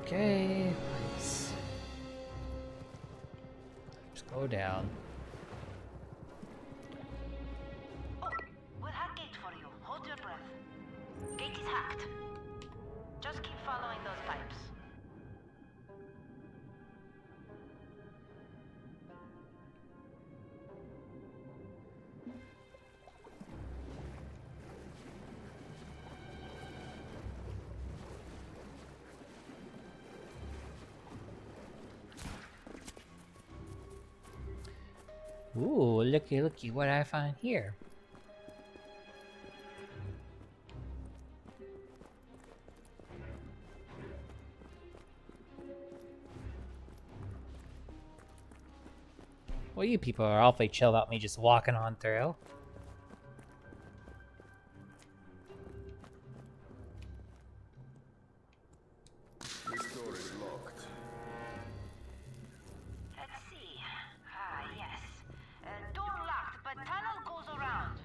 Okay, let's just go down. Oh, we'll hack gate for you. Hold your breath. Gate is hacked. Just keep following those pipes. Ooh, looky, looky, what I find here. Well, you people are awfully chill about me just walking on through. This door is locked. Let's see. Ah, yes. Door locked, but tunnel goes around.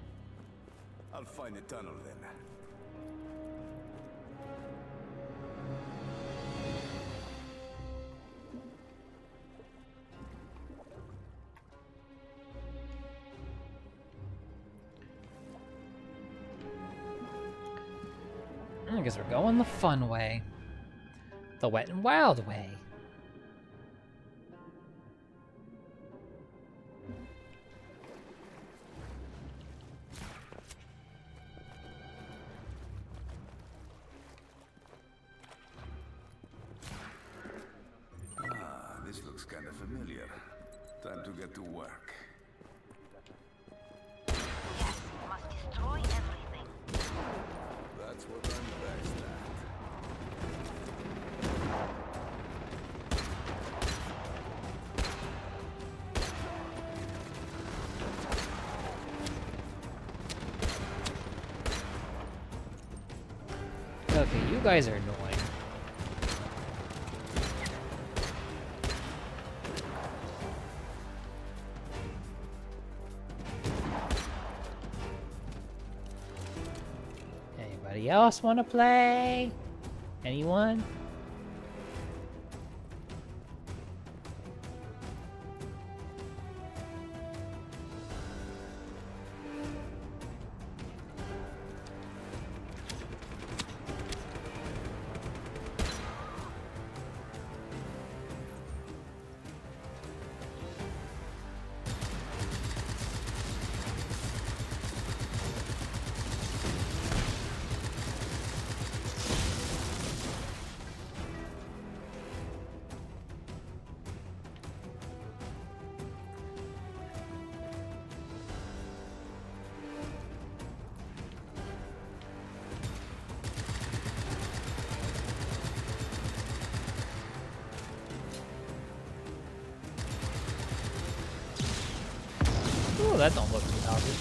I'll find a tunnel then. I guess we're going the fun way. The wet and wild way. Ah, this looks kind of familiar. Time to get to work. Yes, we must destroy everything. That's what I'm best at. Okay, you guys are annoying. Anybody else want to play? Anyone? Ooh, that don't look too healthy.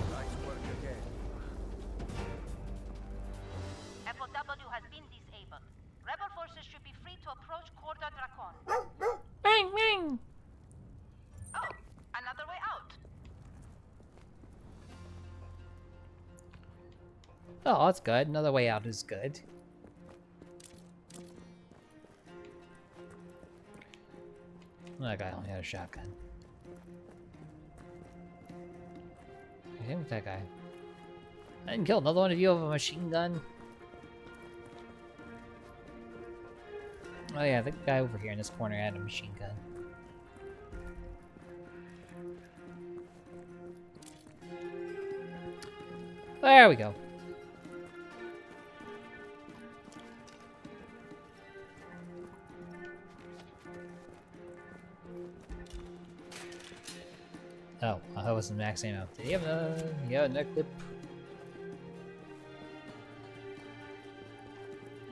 Nice work again. FOW has been disabled. Rebel forces should be free to approach Corda Dracon. Bang, bang! Oh, another way out. Oh, that's good. Another way out is good. That guy only had a shotgun. Hit with that guy. I didn't kill another one of you with a machine gun. Oh yeah, the guy over here in this corner had a machine gun. There we go. Oh, that wasn't max ammo. Did he have another clip?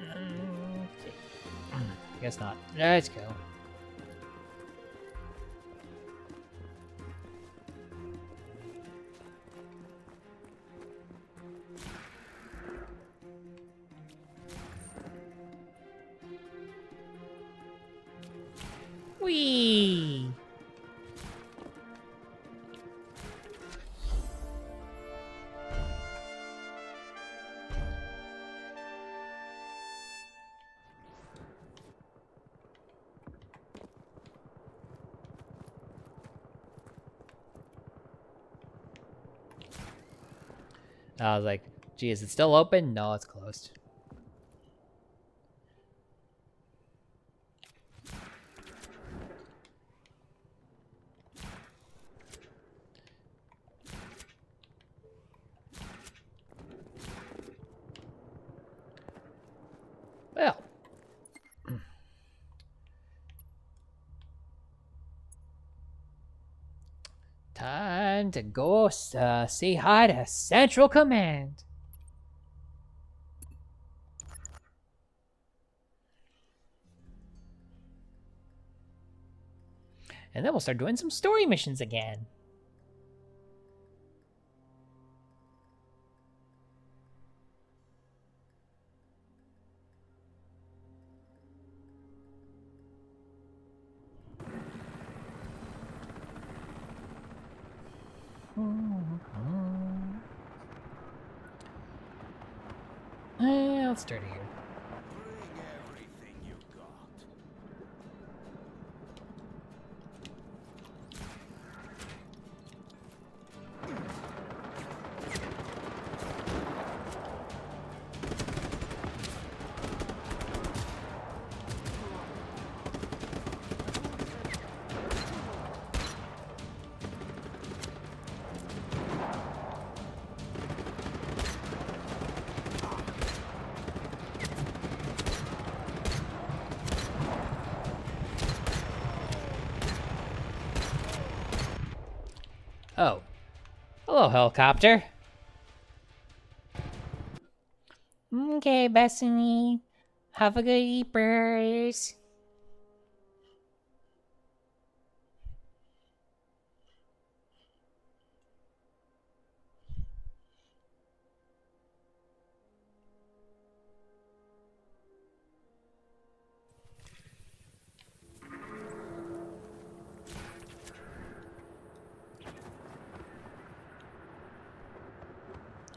Okay. Guess not. Let's go. Whee! I was like, gee, is it still open? No, it's closed. Well. Time to go say hi to Central Command. And then we'll start doing some story missions again. Let's start here. Bring everything you got. Oh. Hello, helicopter. Okay, Bethany. Have a good eepers.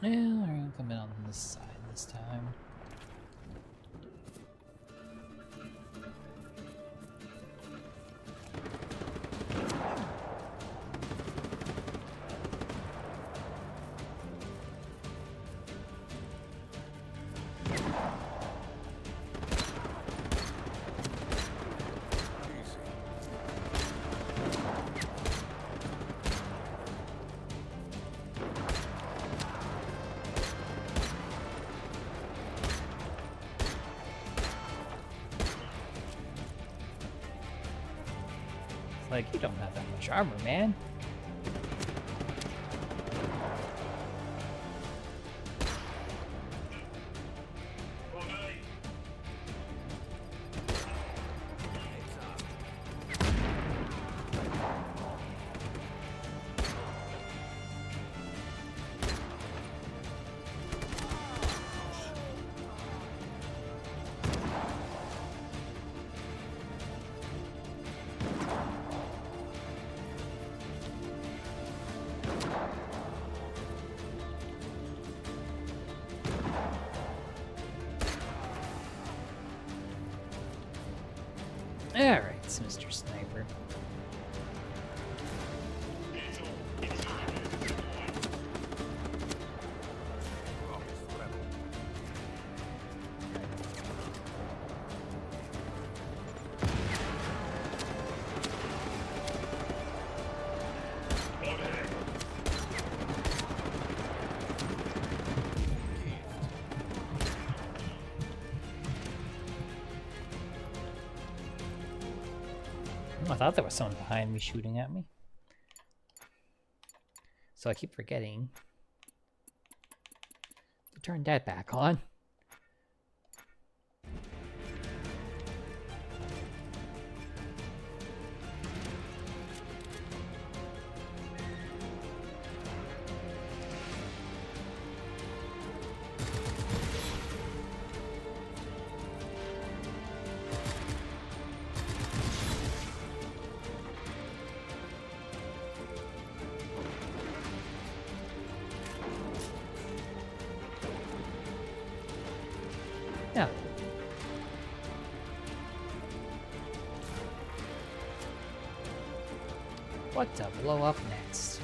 Well, we're gonna come in on this side this time. Like, you don't have that much armor, man. Alright, Mr. Sniper. I thought there was someone behind me shooting at me. So I keep forgetting to turn that back on. Yeah. What to blow up next?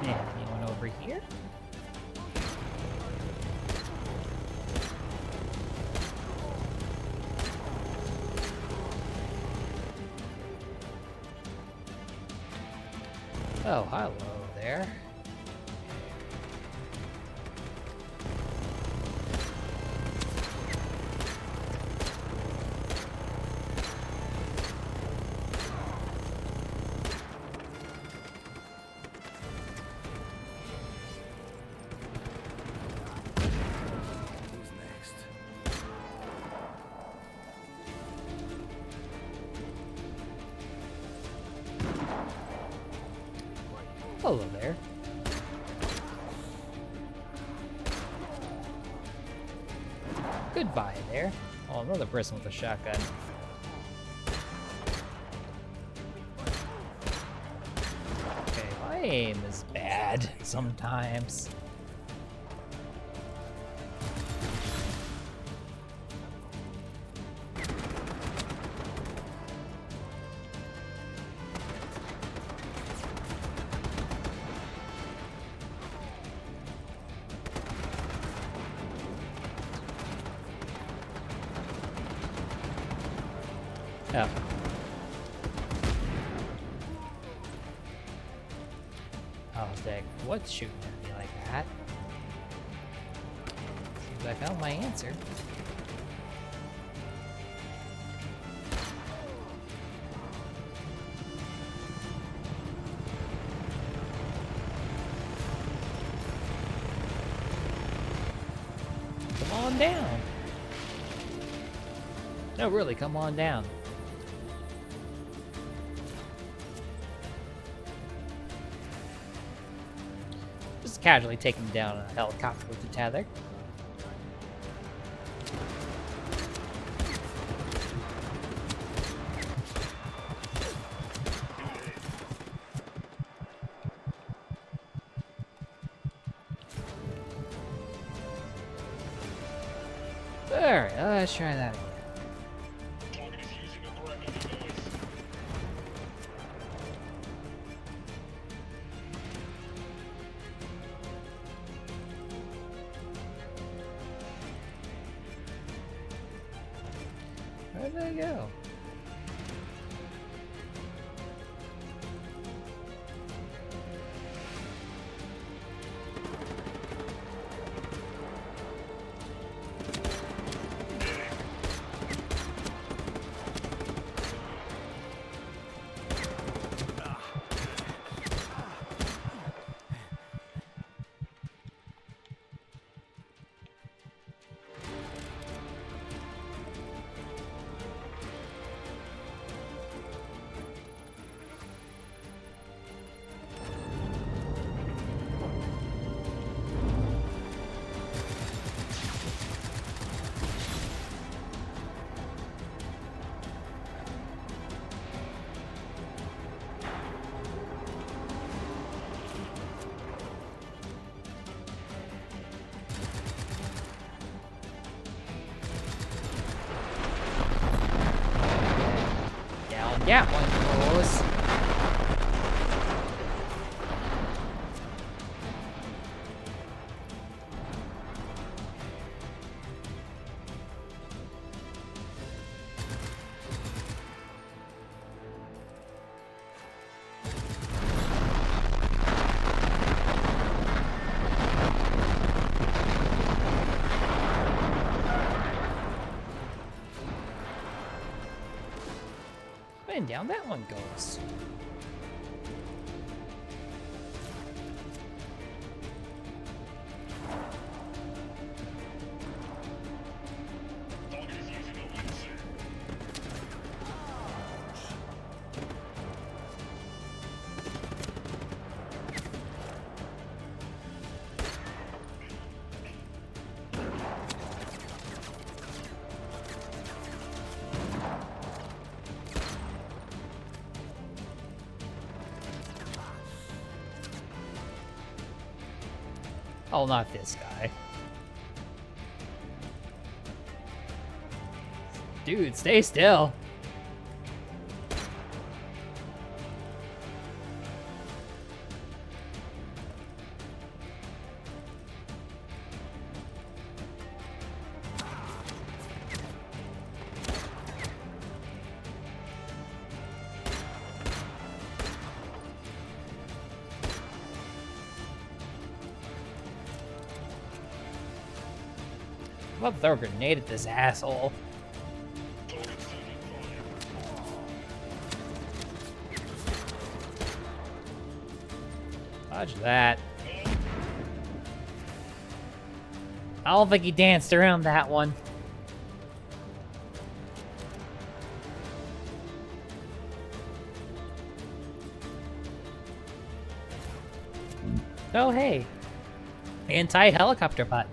Yeah, anyone over here? Oh, hello there. Who's next? Hello there. Goodbye there. Oh, another person with a shotgun. Okay, my aim is bad sometimes. Oh. Oh, dang. What's shooting at me like that? Seems I found my answer. Come on down. No, really, come on down. Just casually taking down a helicopter with the tether. Alright, let's try that again. Where'd they go? Yeah, one goes. And down that one goes. Oh, not this guy. Dude, stay still. I'm about to throw a grenade at this asshole. Dodge that. I don't think he danced around that one. Oh, hey. Anti-helicopter button.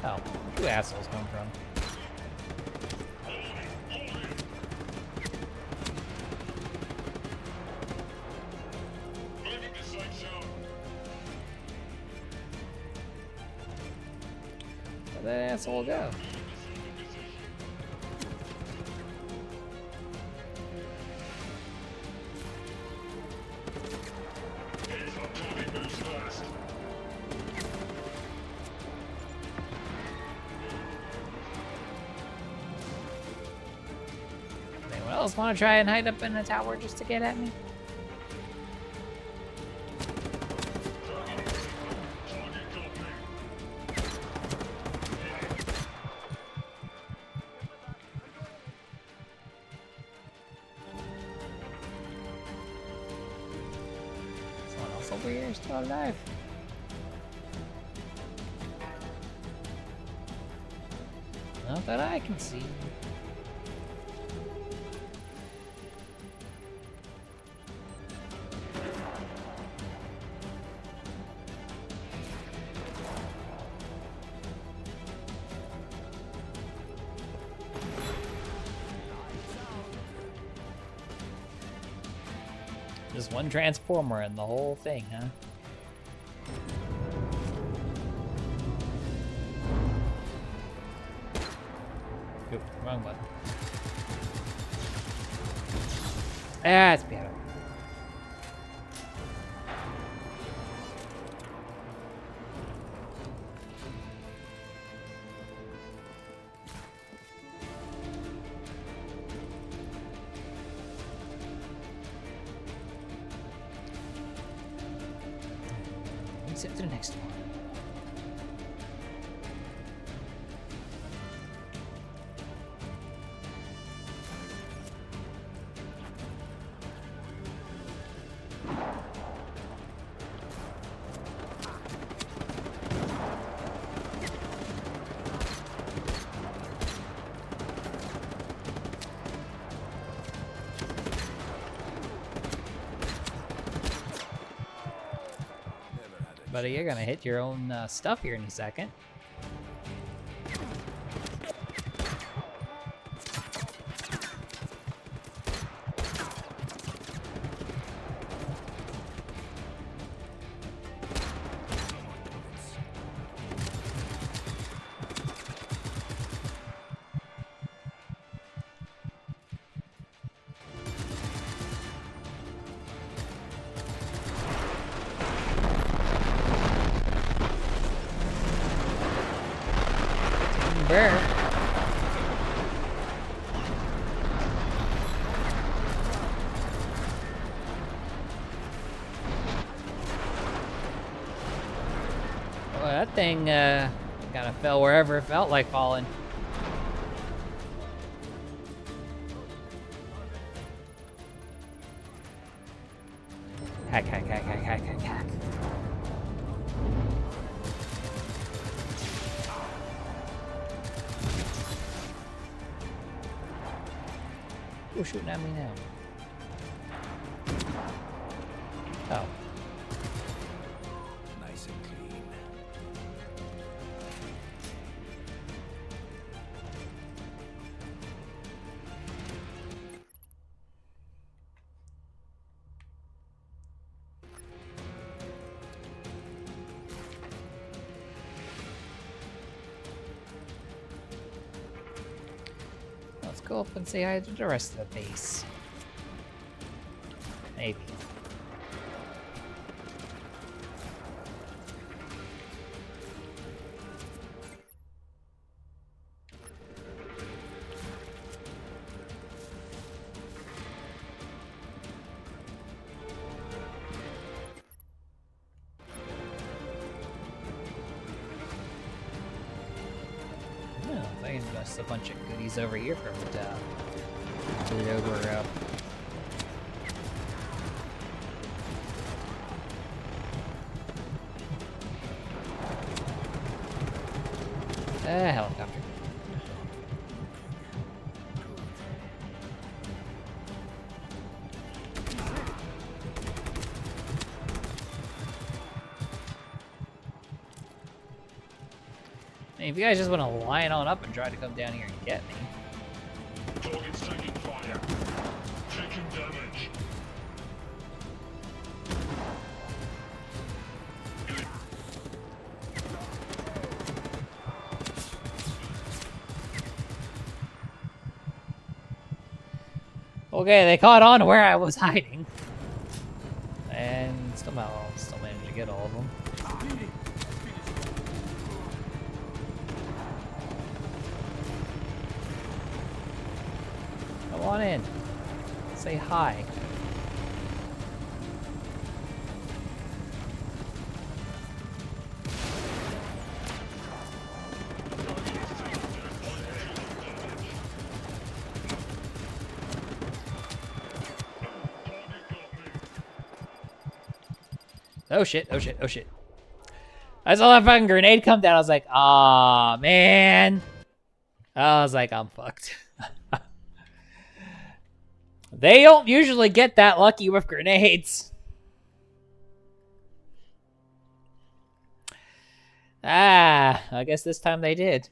Oh, where do assholes come from? Where'd that asshole go? Anyone else want to try and hide up in a tower just to get at me? Someone else over here is still alive. Not that I can see. Just one transformer in the whole thing, huh? Oop, wrong button. That's better. Let's sit to the next one. Buddy, you're gonna hit your own stuff here in a second. Bear. Well, that thing kind of fell wherever it felt like falling. Hack, hack, hack, hack, hack, hack, hack. Who's shooting at me now? Oh. Nice and clean. go up and say hi to the rest of the base. Maybe. I can invest a bunch of goodies over here from loot over helicopter. I mean, if you guys just want to line on up and try to come down here and get me. Target's taking fire. Taking damage. Okay, they caught on to where I was hiding. And somehow I'll still managed to get all of them. Come on in. Say hi. Oh shit, oh shit, oh shit. I saw that fucking grenade come down. I was like, aw, man. I was like, I'm fucked. They don't usually get that lucky with grenades. Ah, I guess this time they did.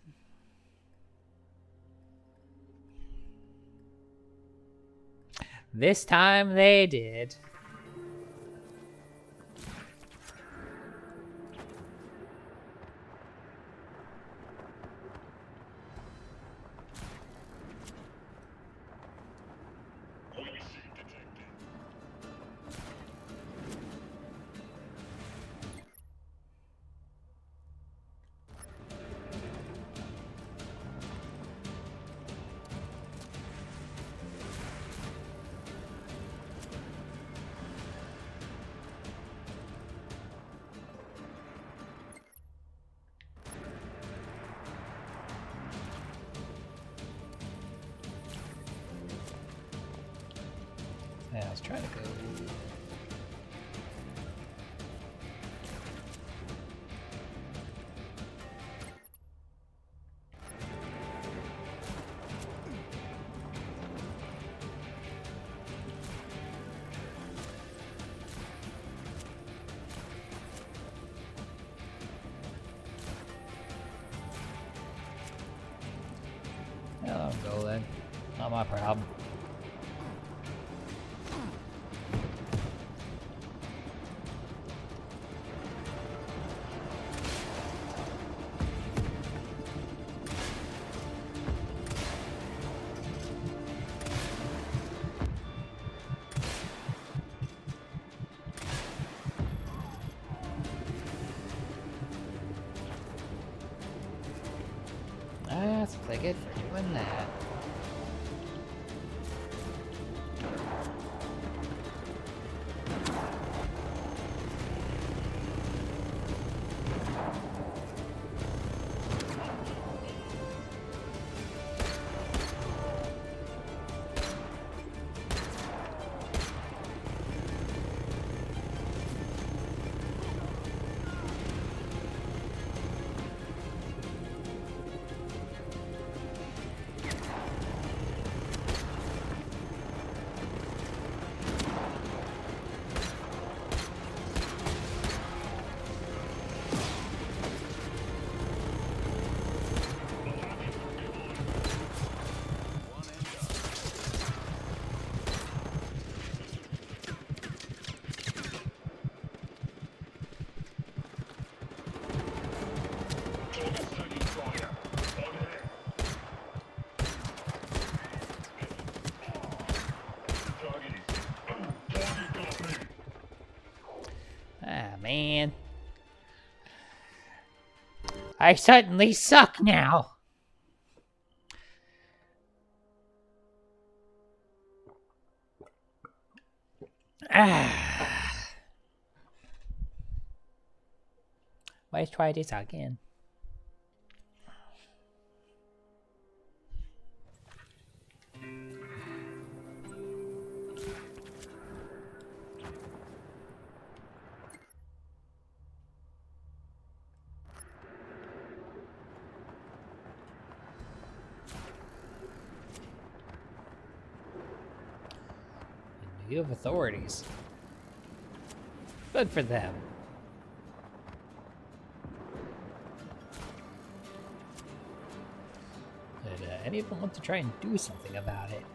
This time they did. Yeah, I was trying to go. Yeah, let him go then. Not my problem. That's what they get for doing that. man. I suddenly suck now. Let's try this again. You have authorities. Good for them. Did any of them want to try and do something about it?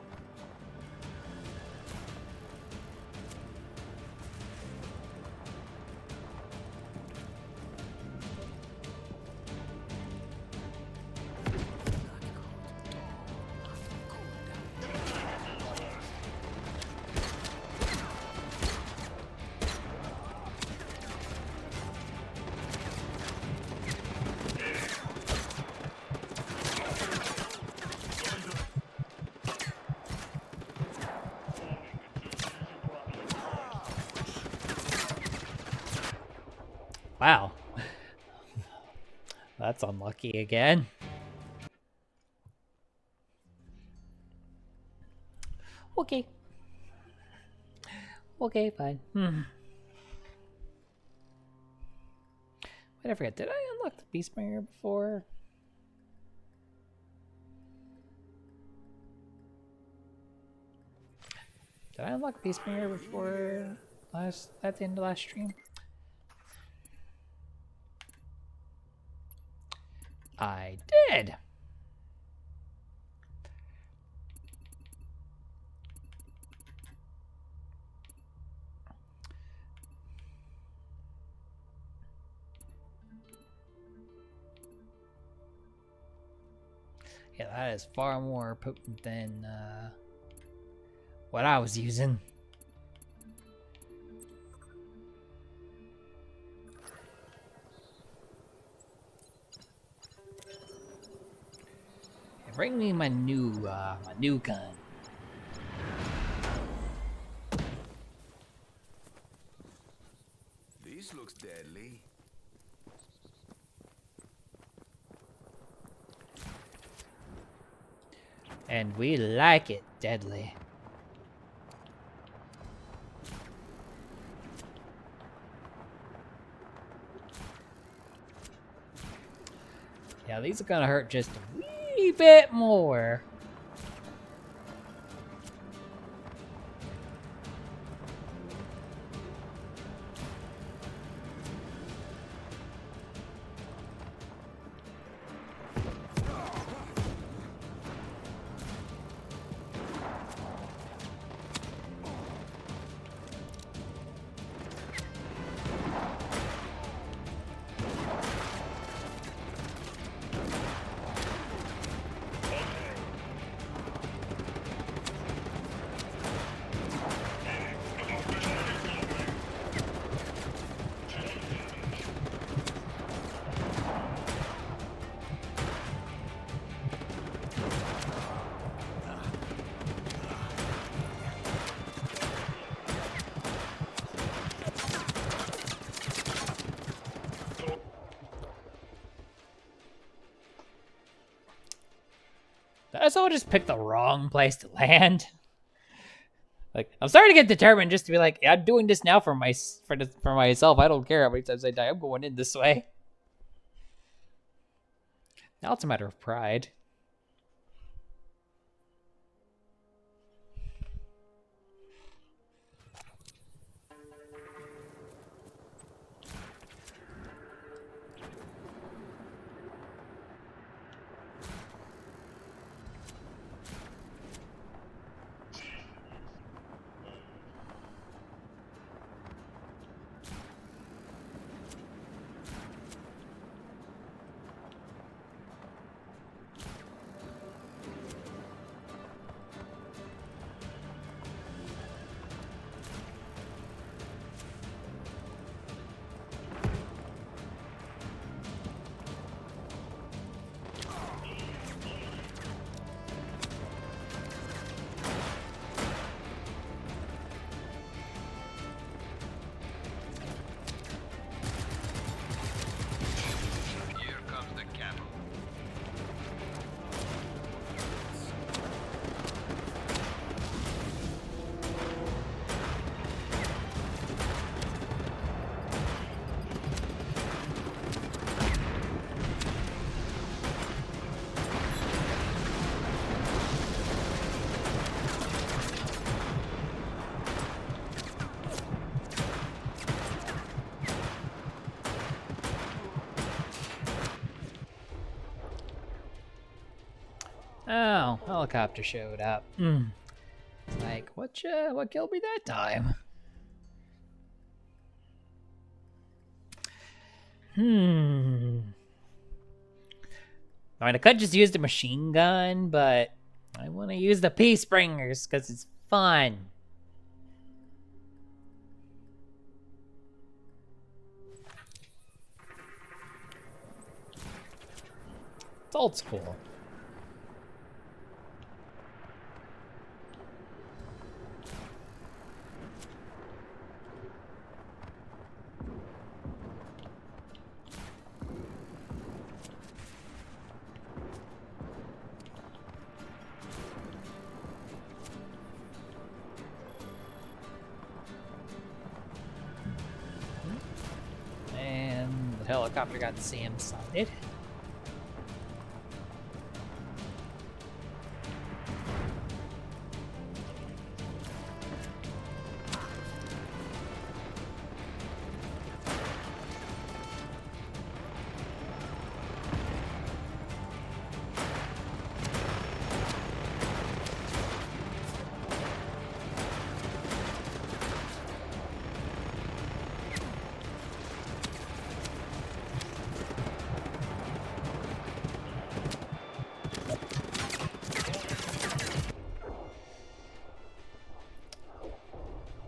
Wow. That's unlucky again. Okay. Okay, fine. Wait, I forget. Did I unlock the Beastbringer before? Did I unlock Beastbringer before at the end of last stream? I did. Yeah, that is far more potent than what I was using. Bring me my new gun. This looks deadly. And we like it deadly. Yeah, these are gonna hurt just a wee bit more. Did I someone just pick the wrong place to land? Like, I'm starting to get determined just to be like, yeah, I'm doing this now for myself. I don't care how many times I die. I'm going in this way. Now it's a matter of pride. Oh, helicopter showed up. It's like, what killed me that time? I mean, I could just use the machine gun, but I want to use the Peace Bringers because it's fun. It's old school. And the helicopter got Sam-sided.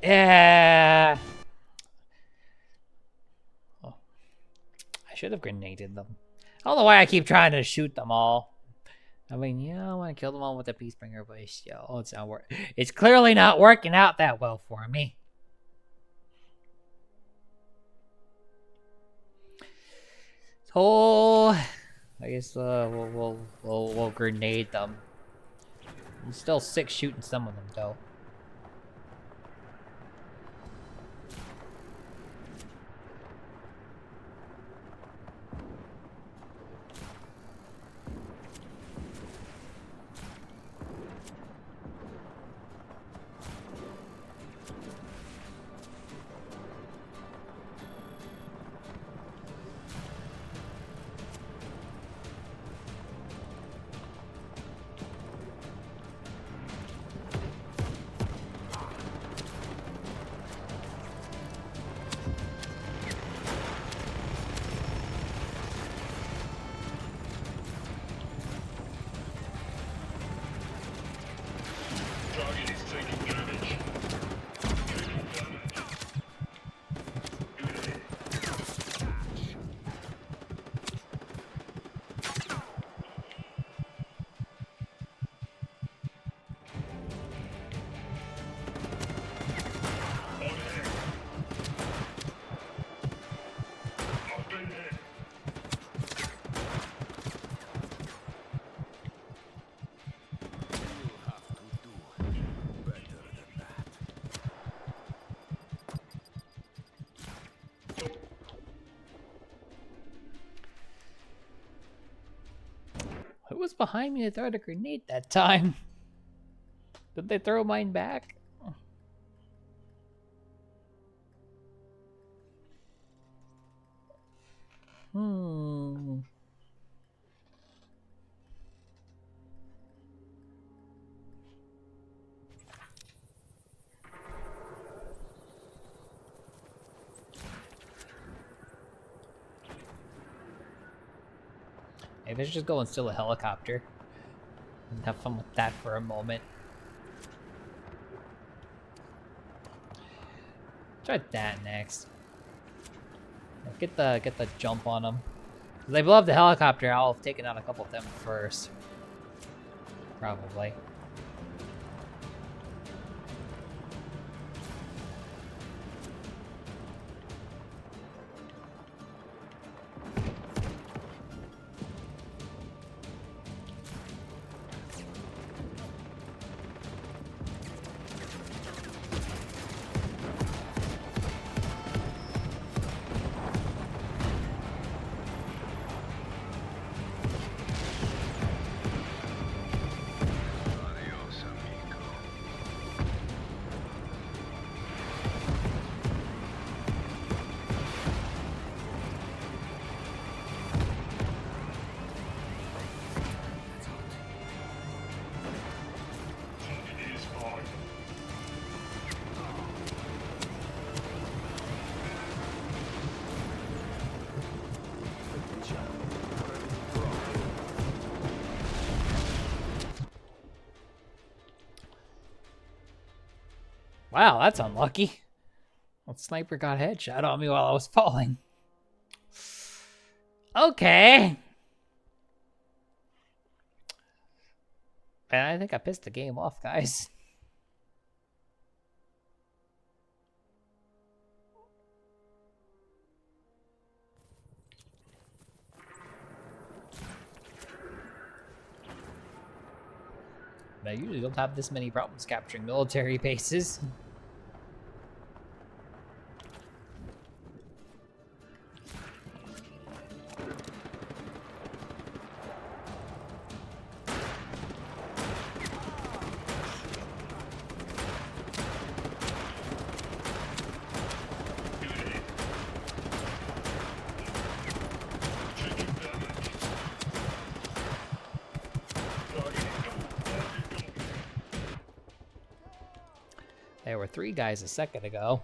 Yeah. Oh. I should have grenaded them. I don't know why I keep trying to shoot them all. I mean, yeah, I want to kill them all with the Peacebringer, but it's not work. It's clearly not working out that well for me. So, I guess we'll grenade them. I'm still sick shooting some of them though. Target is taking damage. Taking damage. Good hit. On hit. I've been hit. You have to do better than that. Who was behind me to throw the grenade that time? Did they throw mine back? Maybe I should just go and steal a helicopter and have fun with that for a moment. Try that next. Get the jump on them. If they blow up the helicopter, I'll have taken out a couple of them first. Probably. Wow, that's unlucky. Well, sniper got headshot on me while I was falling. Okay. Man, I think I pissed the game off, guys. I usually don't have this many problems capturing military bases. Taking damage. Target incoming. There were 3 guys a second ago.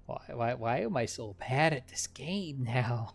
Why am I so bad at this game now?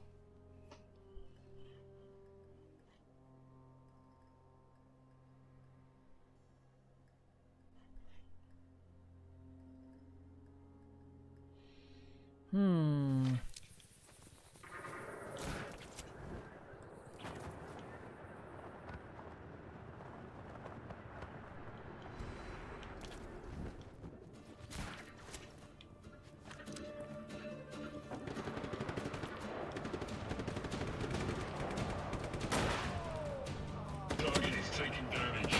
Target is taking damage.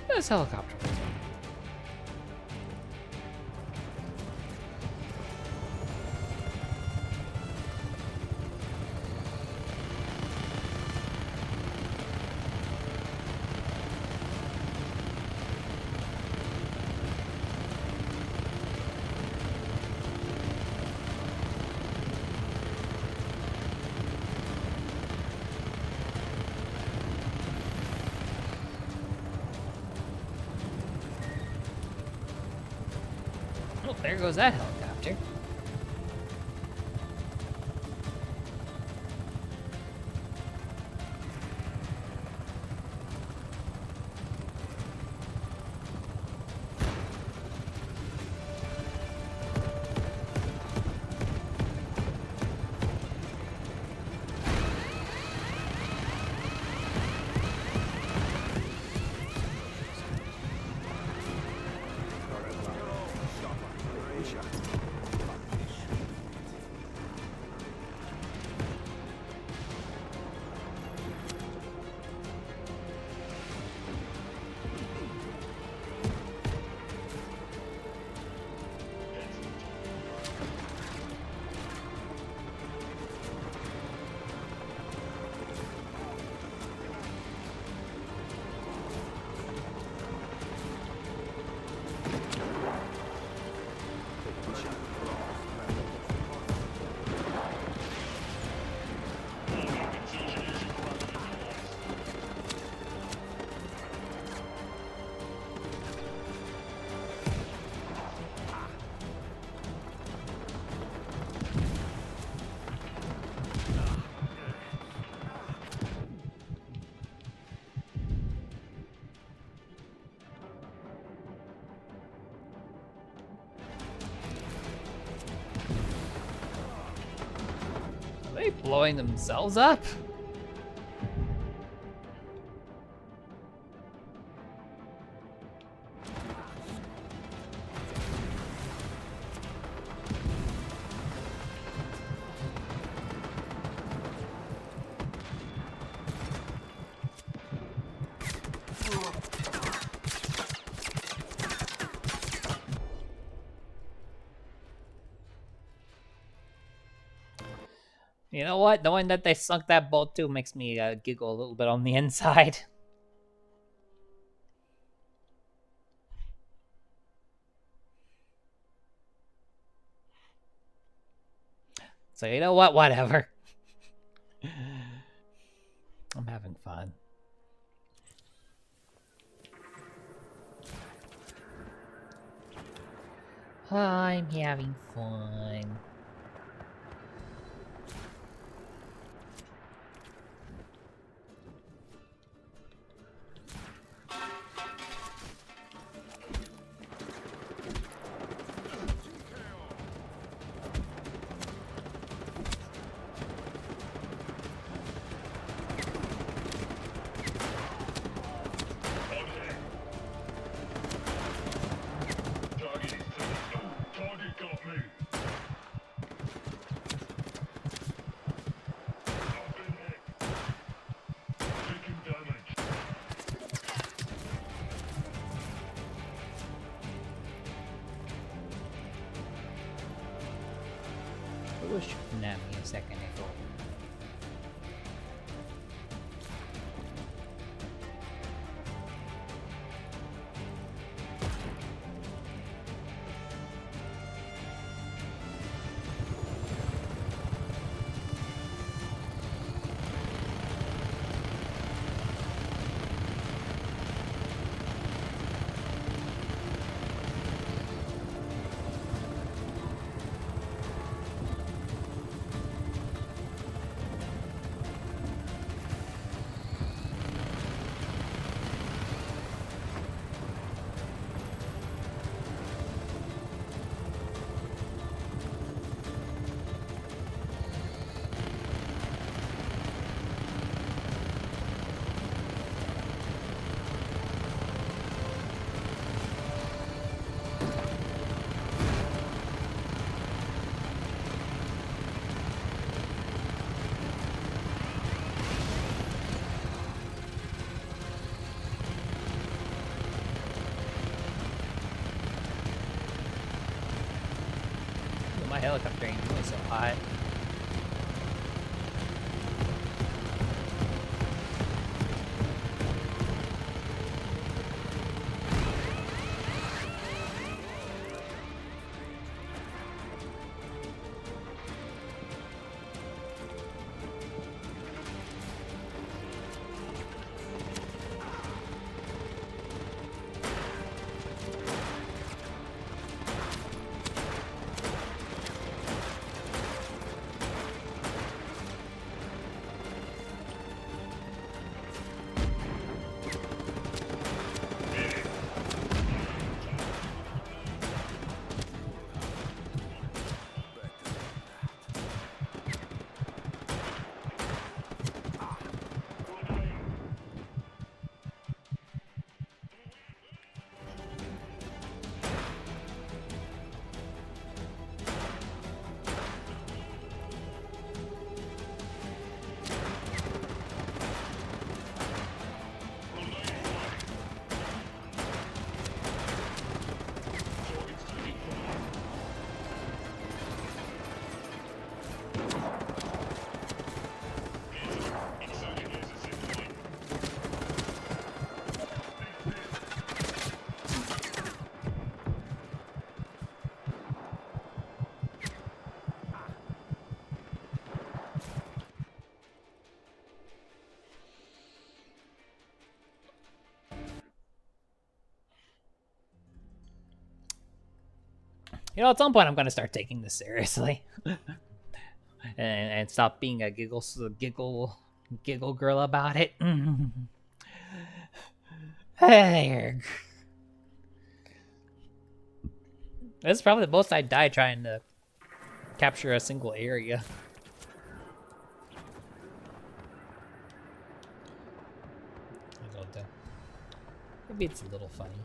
This helicopter. Oh, there goes that helicopter. Are they blowing themselves up? You know what? Knowing that they sunk that boat too makes me giggle a little bit on the inside. So you know what? Whatever. I'm having fun. I'm having fun. Target is taken. Target got me. I've been hit. Taking damage. Who was shooting at me a second ago? My helicopter ain't doing so hot. You know, at some point I'm gonna start taking this seriously, and stop being a giggle girl about it. Hey, this is probably the most I die trying to capture a single area. Maybe it's a little funny.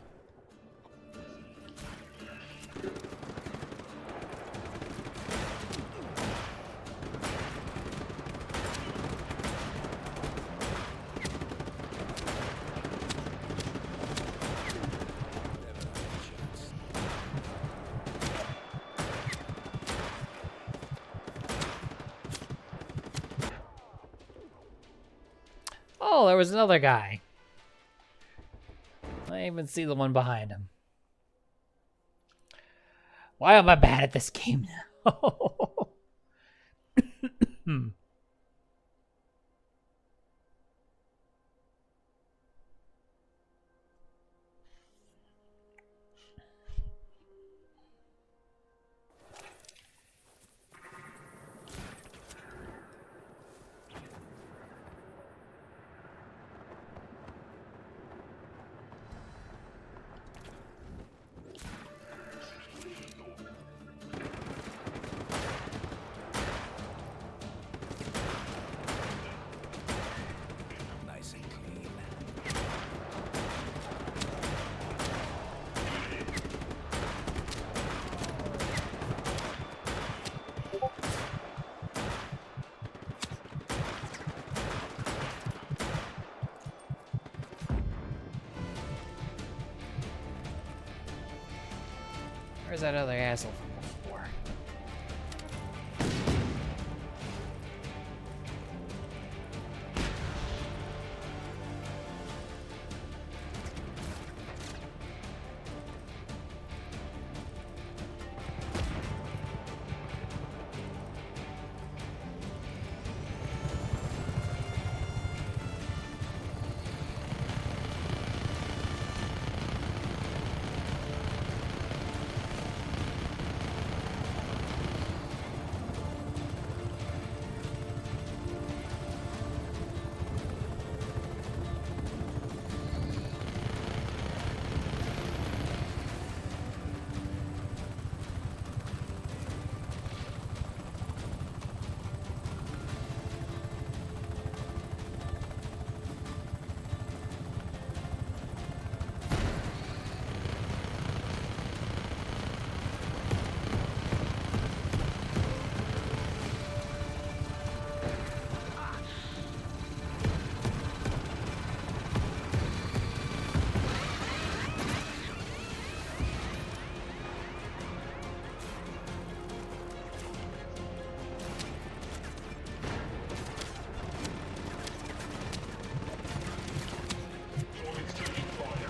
Oh, there was another guy. I even see the one behind him. Why am I bad at this game now? Nice and clean. Where's that other asshole from before? Target's taking fire.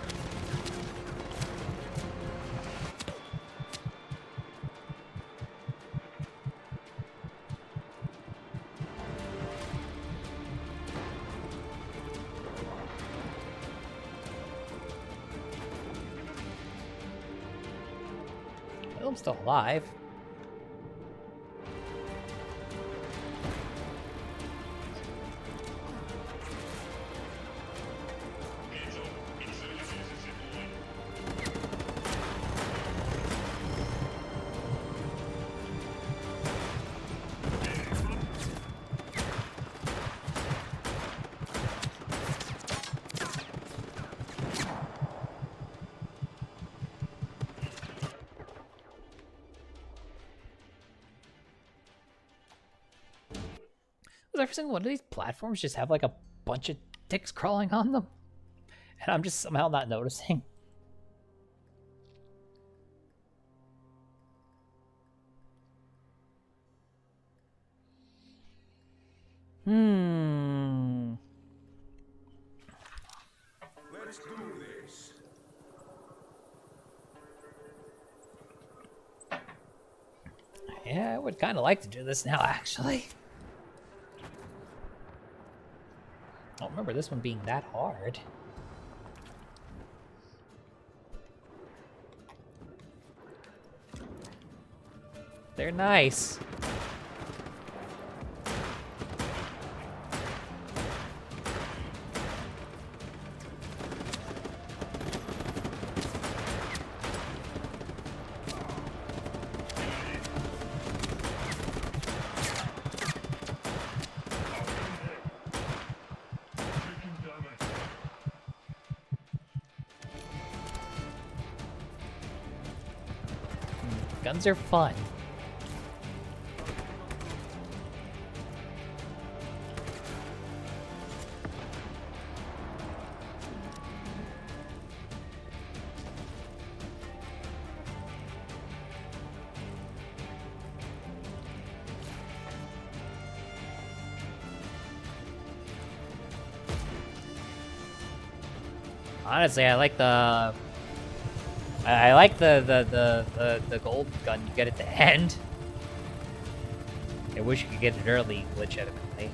Well, I'm still alive. Hands up. Insurgency is in line. Does every single one of these platforms just have like a bunch of ticks crawling on them? And I'm just somehow not noticing. Let's do this. Yeah, I would kind of like to do this now, actually. I don't remember this one being that hard. They're nice. Taking damage. Guns are fun. Honestly, I like the... I like the gold gun you get at the end. I wish you could get it early, legitimately.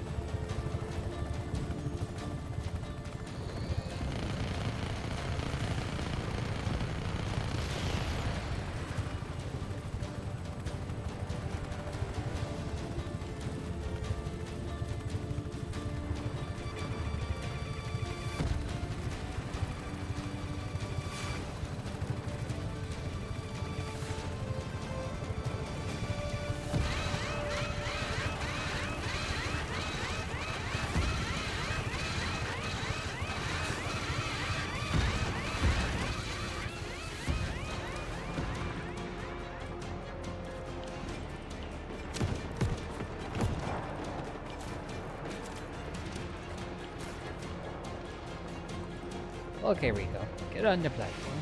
Okay, Rico. Get on the platform.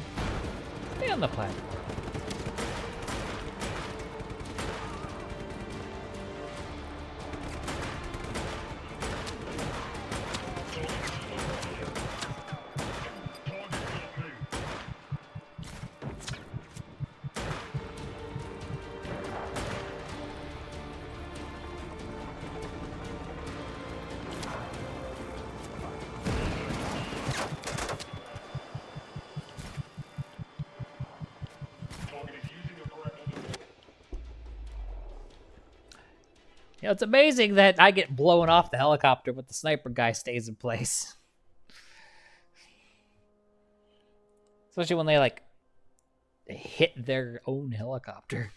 Stay on the platform. You know, it's amazing that I get blown off the helicopter, but the sniper guy stays in place. Especially when they, like, hit their own helicopter.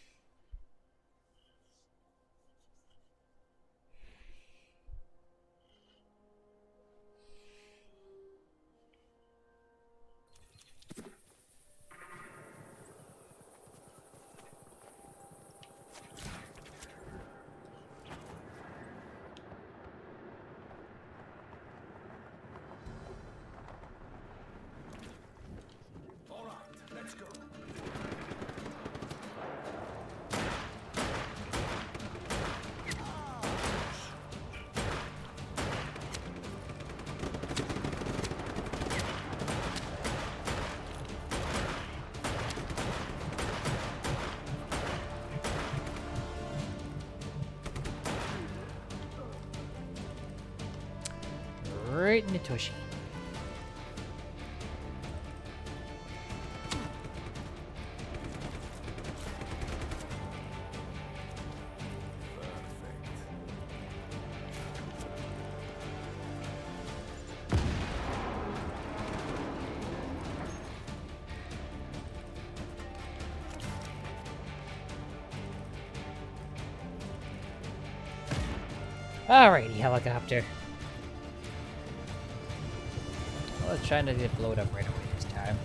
All right, let's go. Right in the tushy. Alrighty, helicopter. Well, let's try not to get blown up right away this time.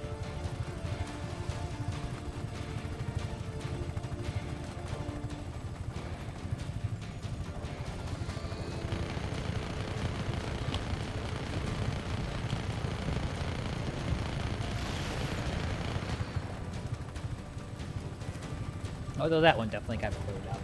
Although that one definitely got blown up.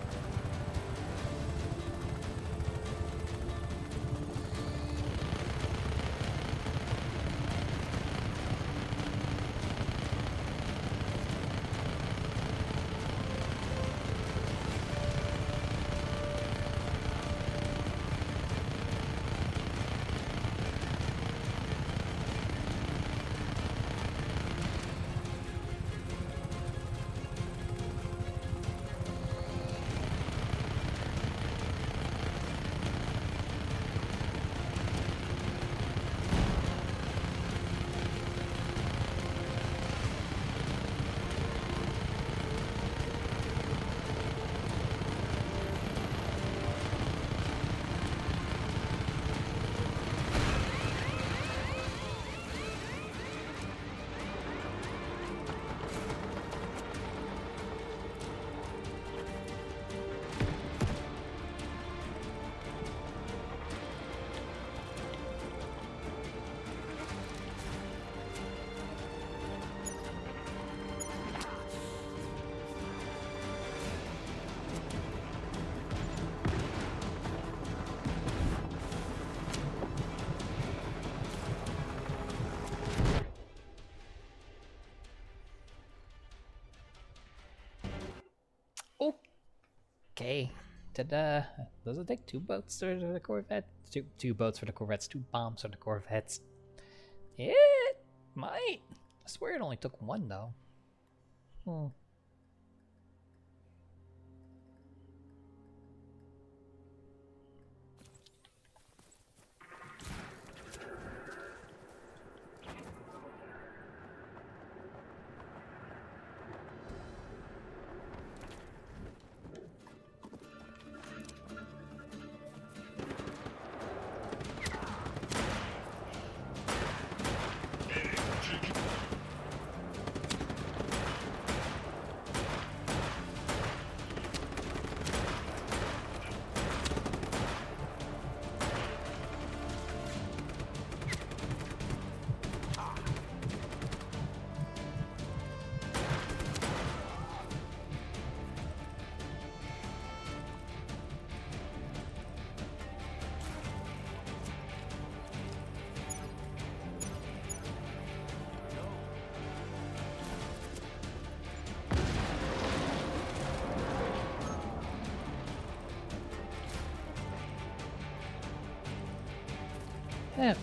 Okay. Does it take 2 boats for the Corvette? Two boats for the Corvettes, 2 bombs for the Corvettes. It might. I swear it only took 1 though. Hmm. Okay.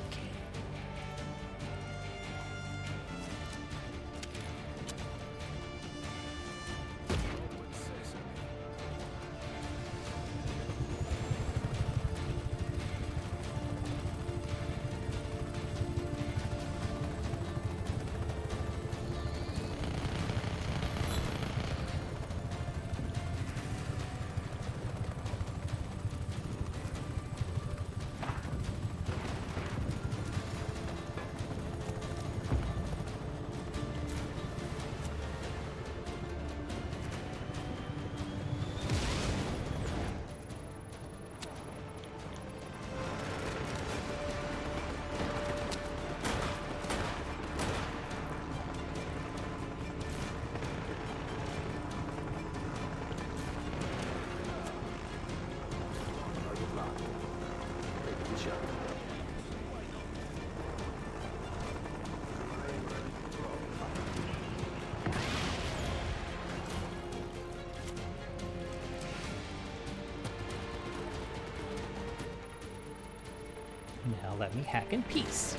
Now let me hack in peace.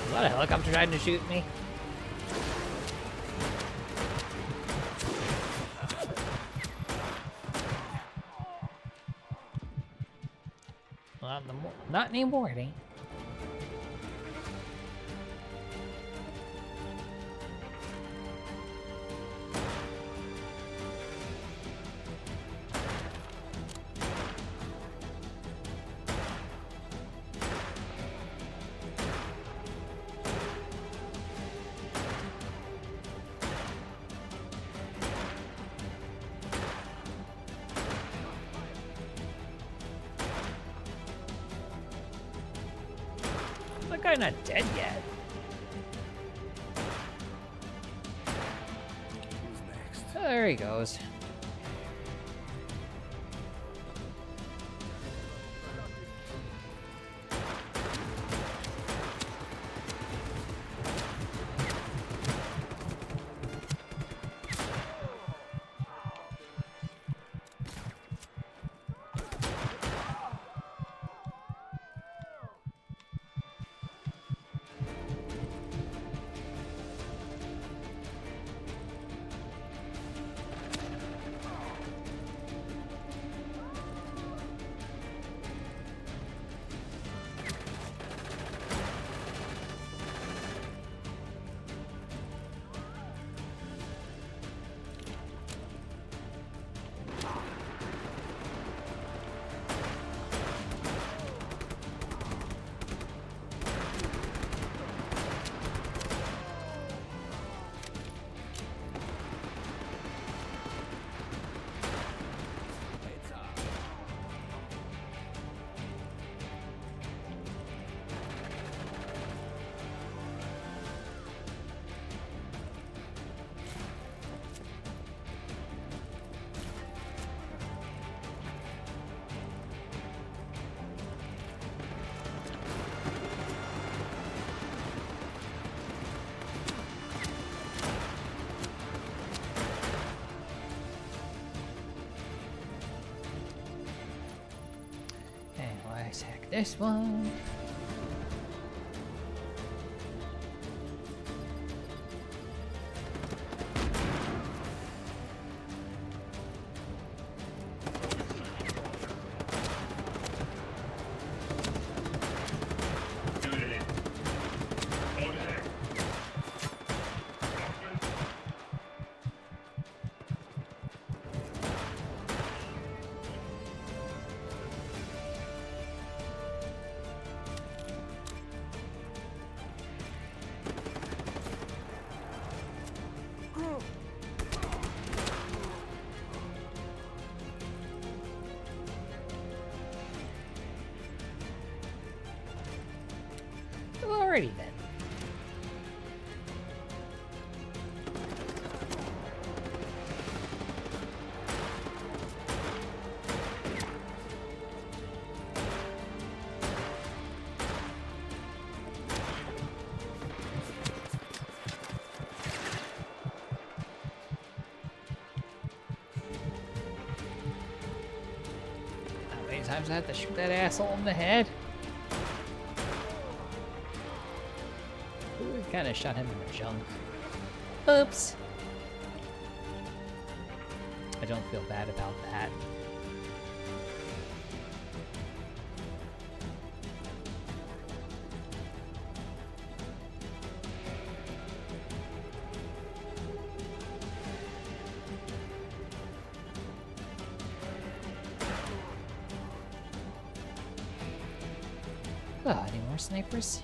Is that a helicopter trying to shoot me? Not anymore, it ain't. That guy not dead yet. Who's next? Oh, there he goes. Take this one. Alrighty then. How many times I have to shoot that asshole in the head? Kind of shot him in the junk. Oops. I don't feel bad about that. Oh, any more snipers?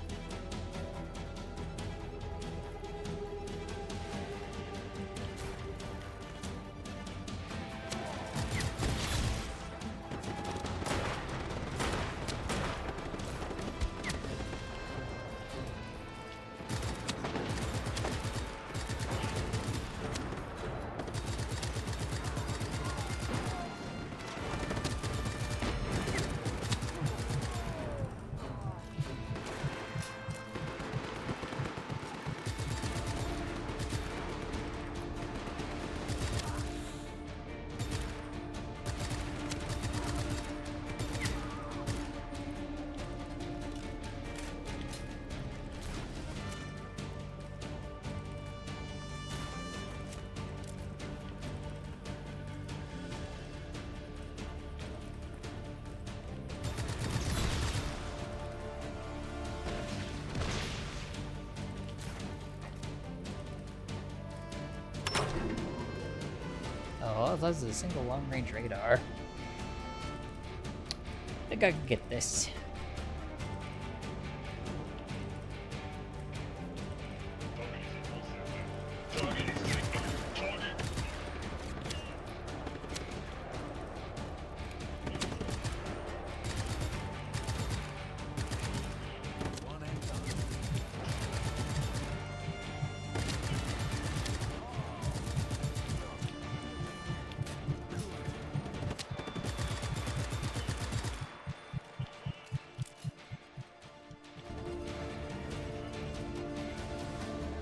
Oh, that's a single long-range radar. I think I can get this.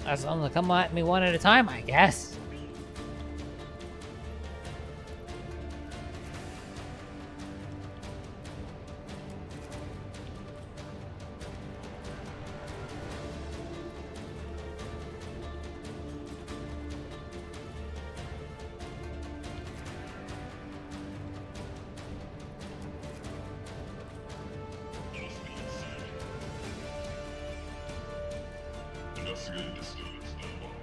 As long as they come at me one at a time, I guess. Investigating disturbance, number.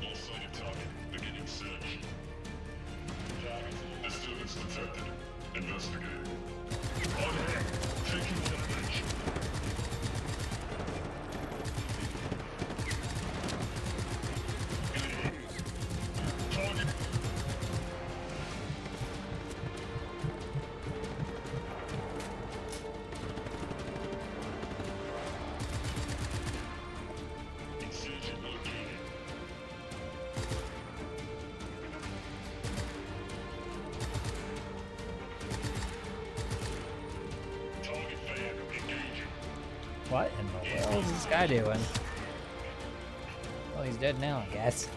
All sighted target, beginning search. Target, disturbance detected. Investigate. On air, taking damage. Target. Insurgent located. Target fan engaging. What in the world is this guy doing? Well, he's dead now, I guess.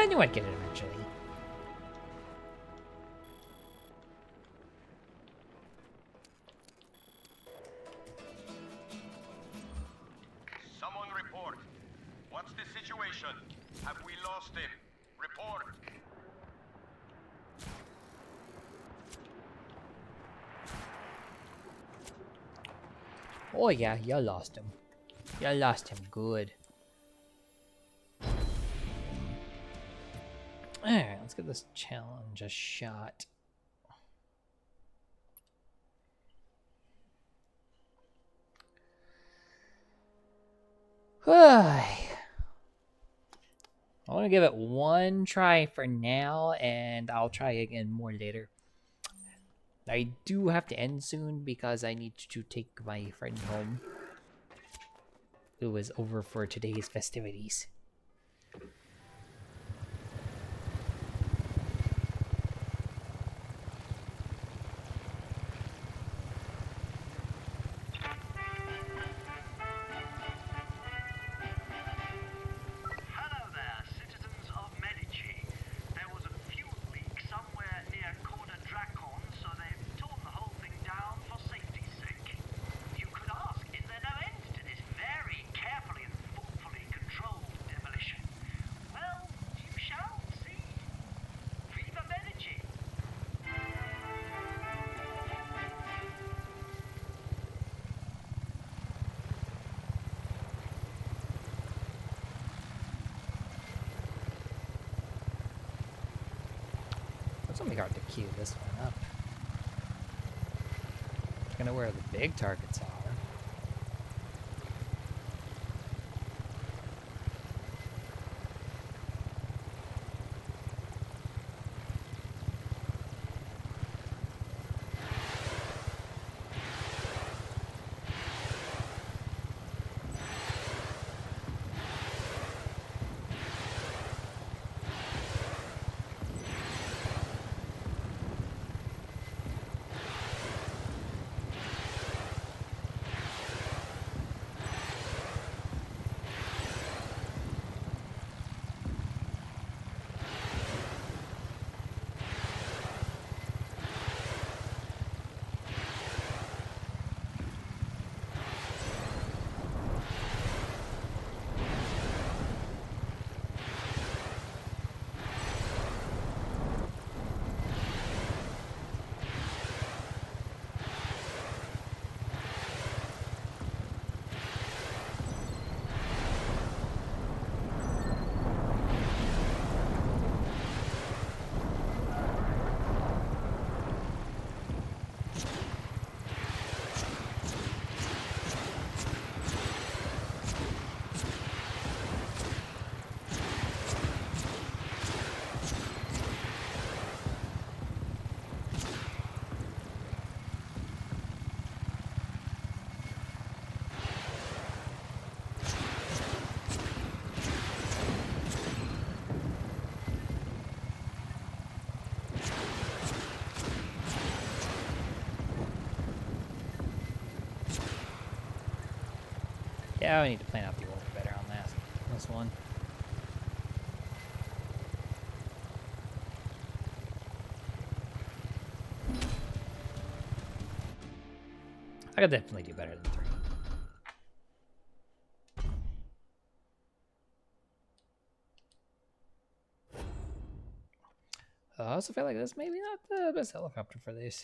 I knew I'd get it eventually. Someone report. What's the situation? Have we lost him? Report. Oh yeah, you lost him. You lost him good. Alright, let's give this challenge a shot. I want to give it one try for now, and I'll try again more later. I do have to end soon because I need to take my friend home, who is over for today's festivities. Hello there, citizens of Medici. There was a fuel leak somewhere near Corner Dracon, so they've torn the whole thing down for safety's sake. You could ask, is there no end to this very carefully and thoughtfully controlled demolition? Well, you shall see. Viva Medici! It's gonna be hard to queue this one up. It's gonna where the big targets are. Yeah, we need to plan out the order better on this one. I could definitely do better than 3. I also feel like this maybe not the best helicopter for this.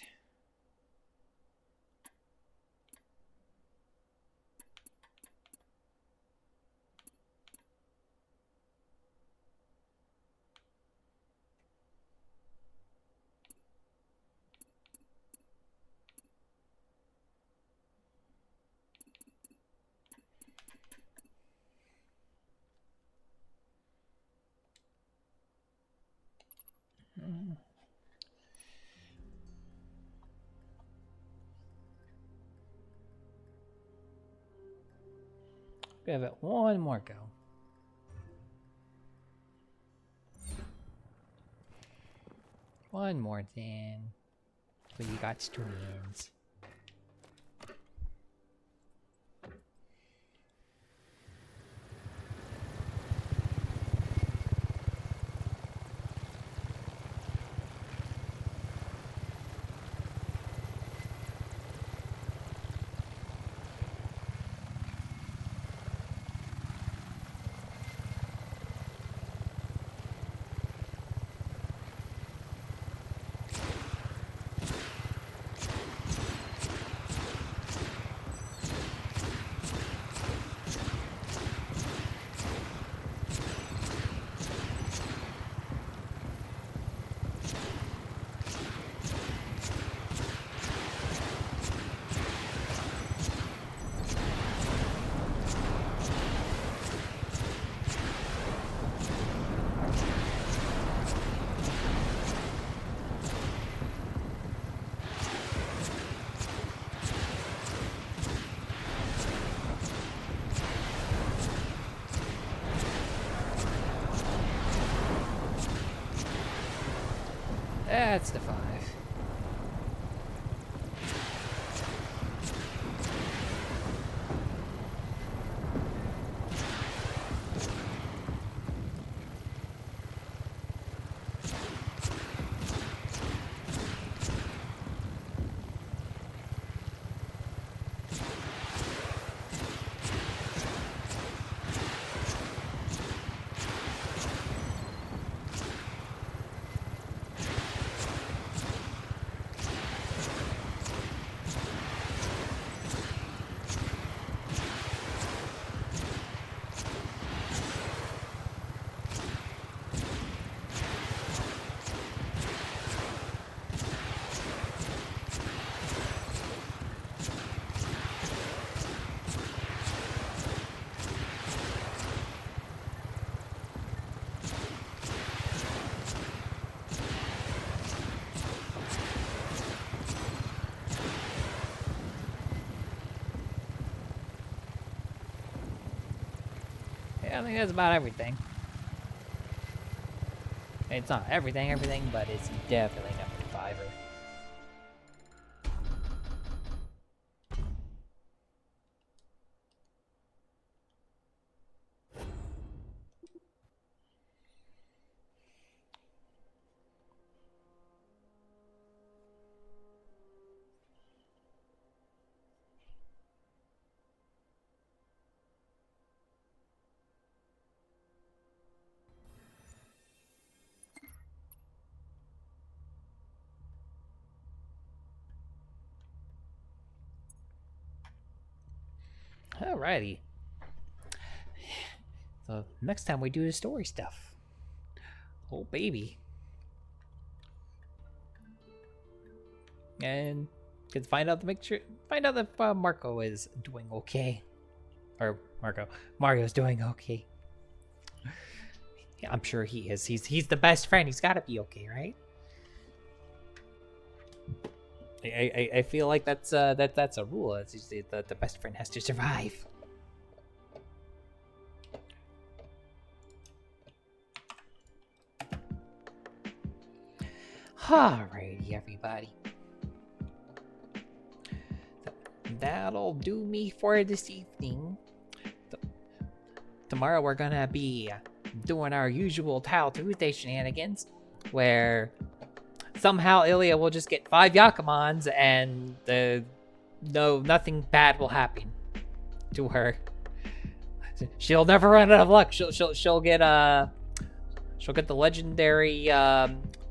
Give it one more go. One more thing. We got streams. That's the 5. Yeah, I think that's about everything. It's not everything, but it's definitely number 5. Alrighty. So next time we do the story stuff. Oh baby. And can find out if Marco is doing okay. Or Mario's doing okay. Yeah, I'm sure he is. He's the best friend. He's got to be okay, right? I feel like that's a rule. It's usually the best friend has to survive. Alrighty, everybody. That'll do me for this evening. Tomorrow we're gonna be doing our usual Tile Tuesday shenanigans, where somehow Ilya will just get 5 Yakumons and nothing bad will happen to her. She'll never run out of luck. She'll get the legendary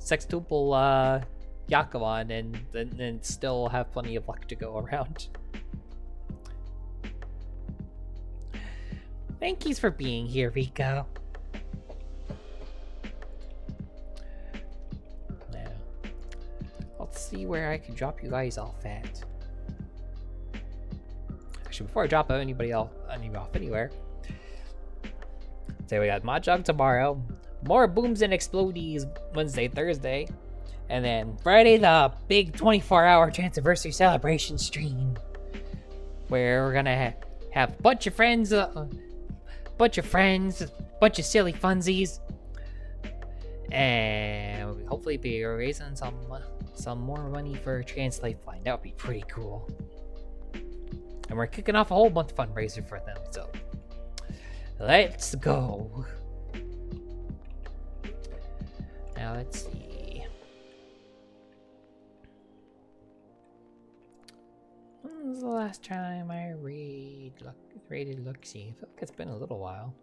sextuple Yakumon and then still have plenty of luck to go around. Thank yous for being here, Rico. Now, let's see where I can drop you guys off at. Actually, before I drop anybody off anywhere, say we got Mahjong tomorrow, more Booms and Explodies Wednesday, Thursday, and then Friday the big 24-hour Transversary celebration stream, where we're gonna have a bunch of friends, bunch of silly funsies, and we'll hopefully be raising some more money for Trans Lifeline. That would be pretty cool. And we're kicking off a whole month fundraiser for them, so let's go. Now let's see. When was the last time I raided Luxie? I feel like it's been a little while.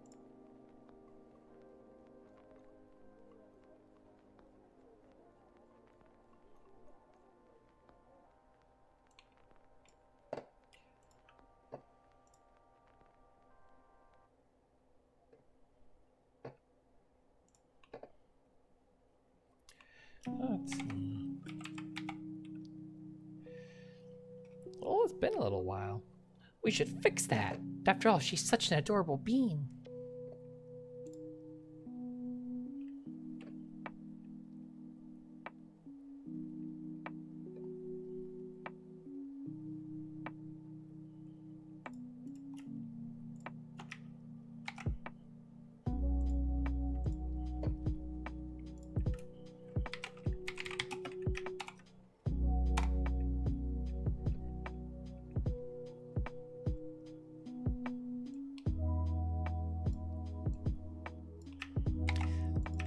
Let's see. Oh, it's been a little while. We should fix that. After all, she's such an adorable being.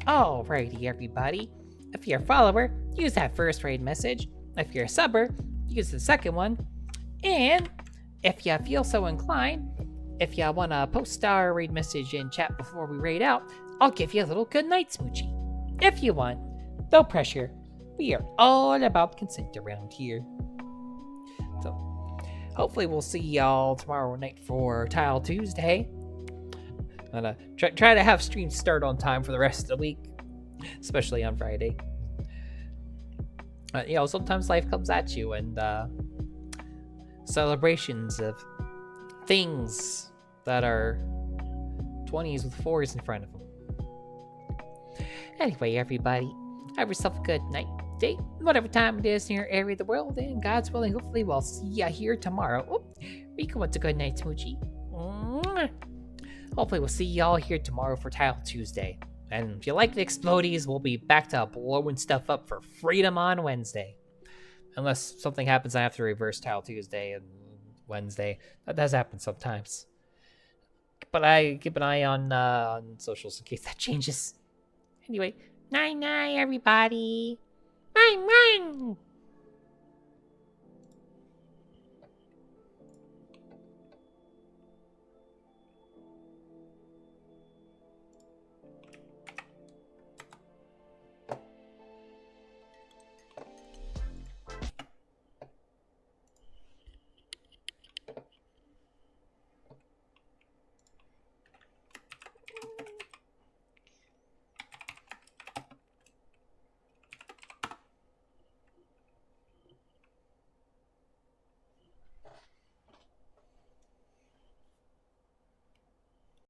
Alrighty, everybody. If you're a follower, use that first raid message. If you're a subber, use the second one. And if you feel so inclined, if you want to post our raid message in chat before we raid out, I'll give you a little good night smoochie. If you want. No pressure. We are all about consent around here. So, hopefully we'll see y'all tomorrow night for Tile Tuesday. I'm gonna try to have streams start on time for the rest of the week, especially on Friday. Sometimes life comes at you, and celebrations of things that are 20s with 4s in front of them. Anyway, everybody, have yourself a good night, day, whatever time it is in your area of the world, and God's willing, hopefully we'll see ya here tomorrow. Oh, Rika wants a good night, Smoochie. Mwah. Hopefully we'll see y'all here tomorrow for Tile Tuesday. And if you like the Explodies, we'll be back to blowing stuff up for freedom on Wednesday. Unless something happens, I have to reverse Tile Tuesday and Wednesday. That does happen sometimes. But I keep an eye on socials in case that changes. Anyway, night-night, everybody. Bye-bye.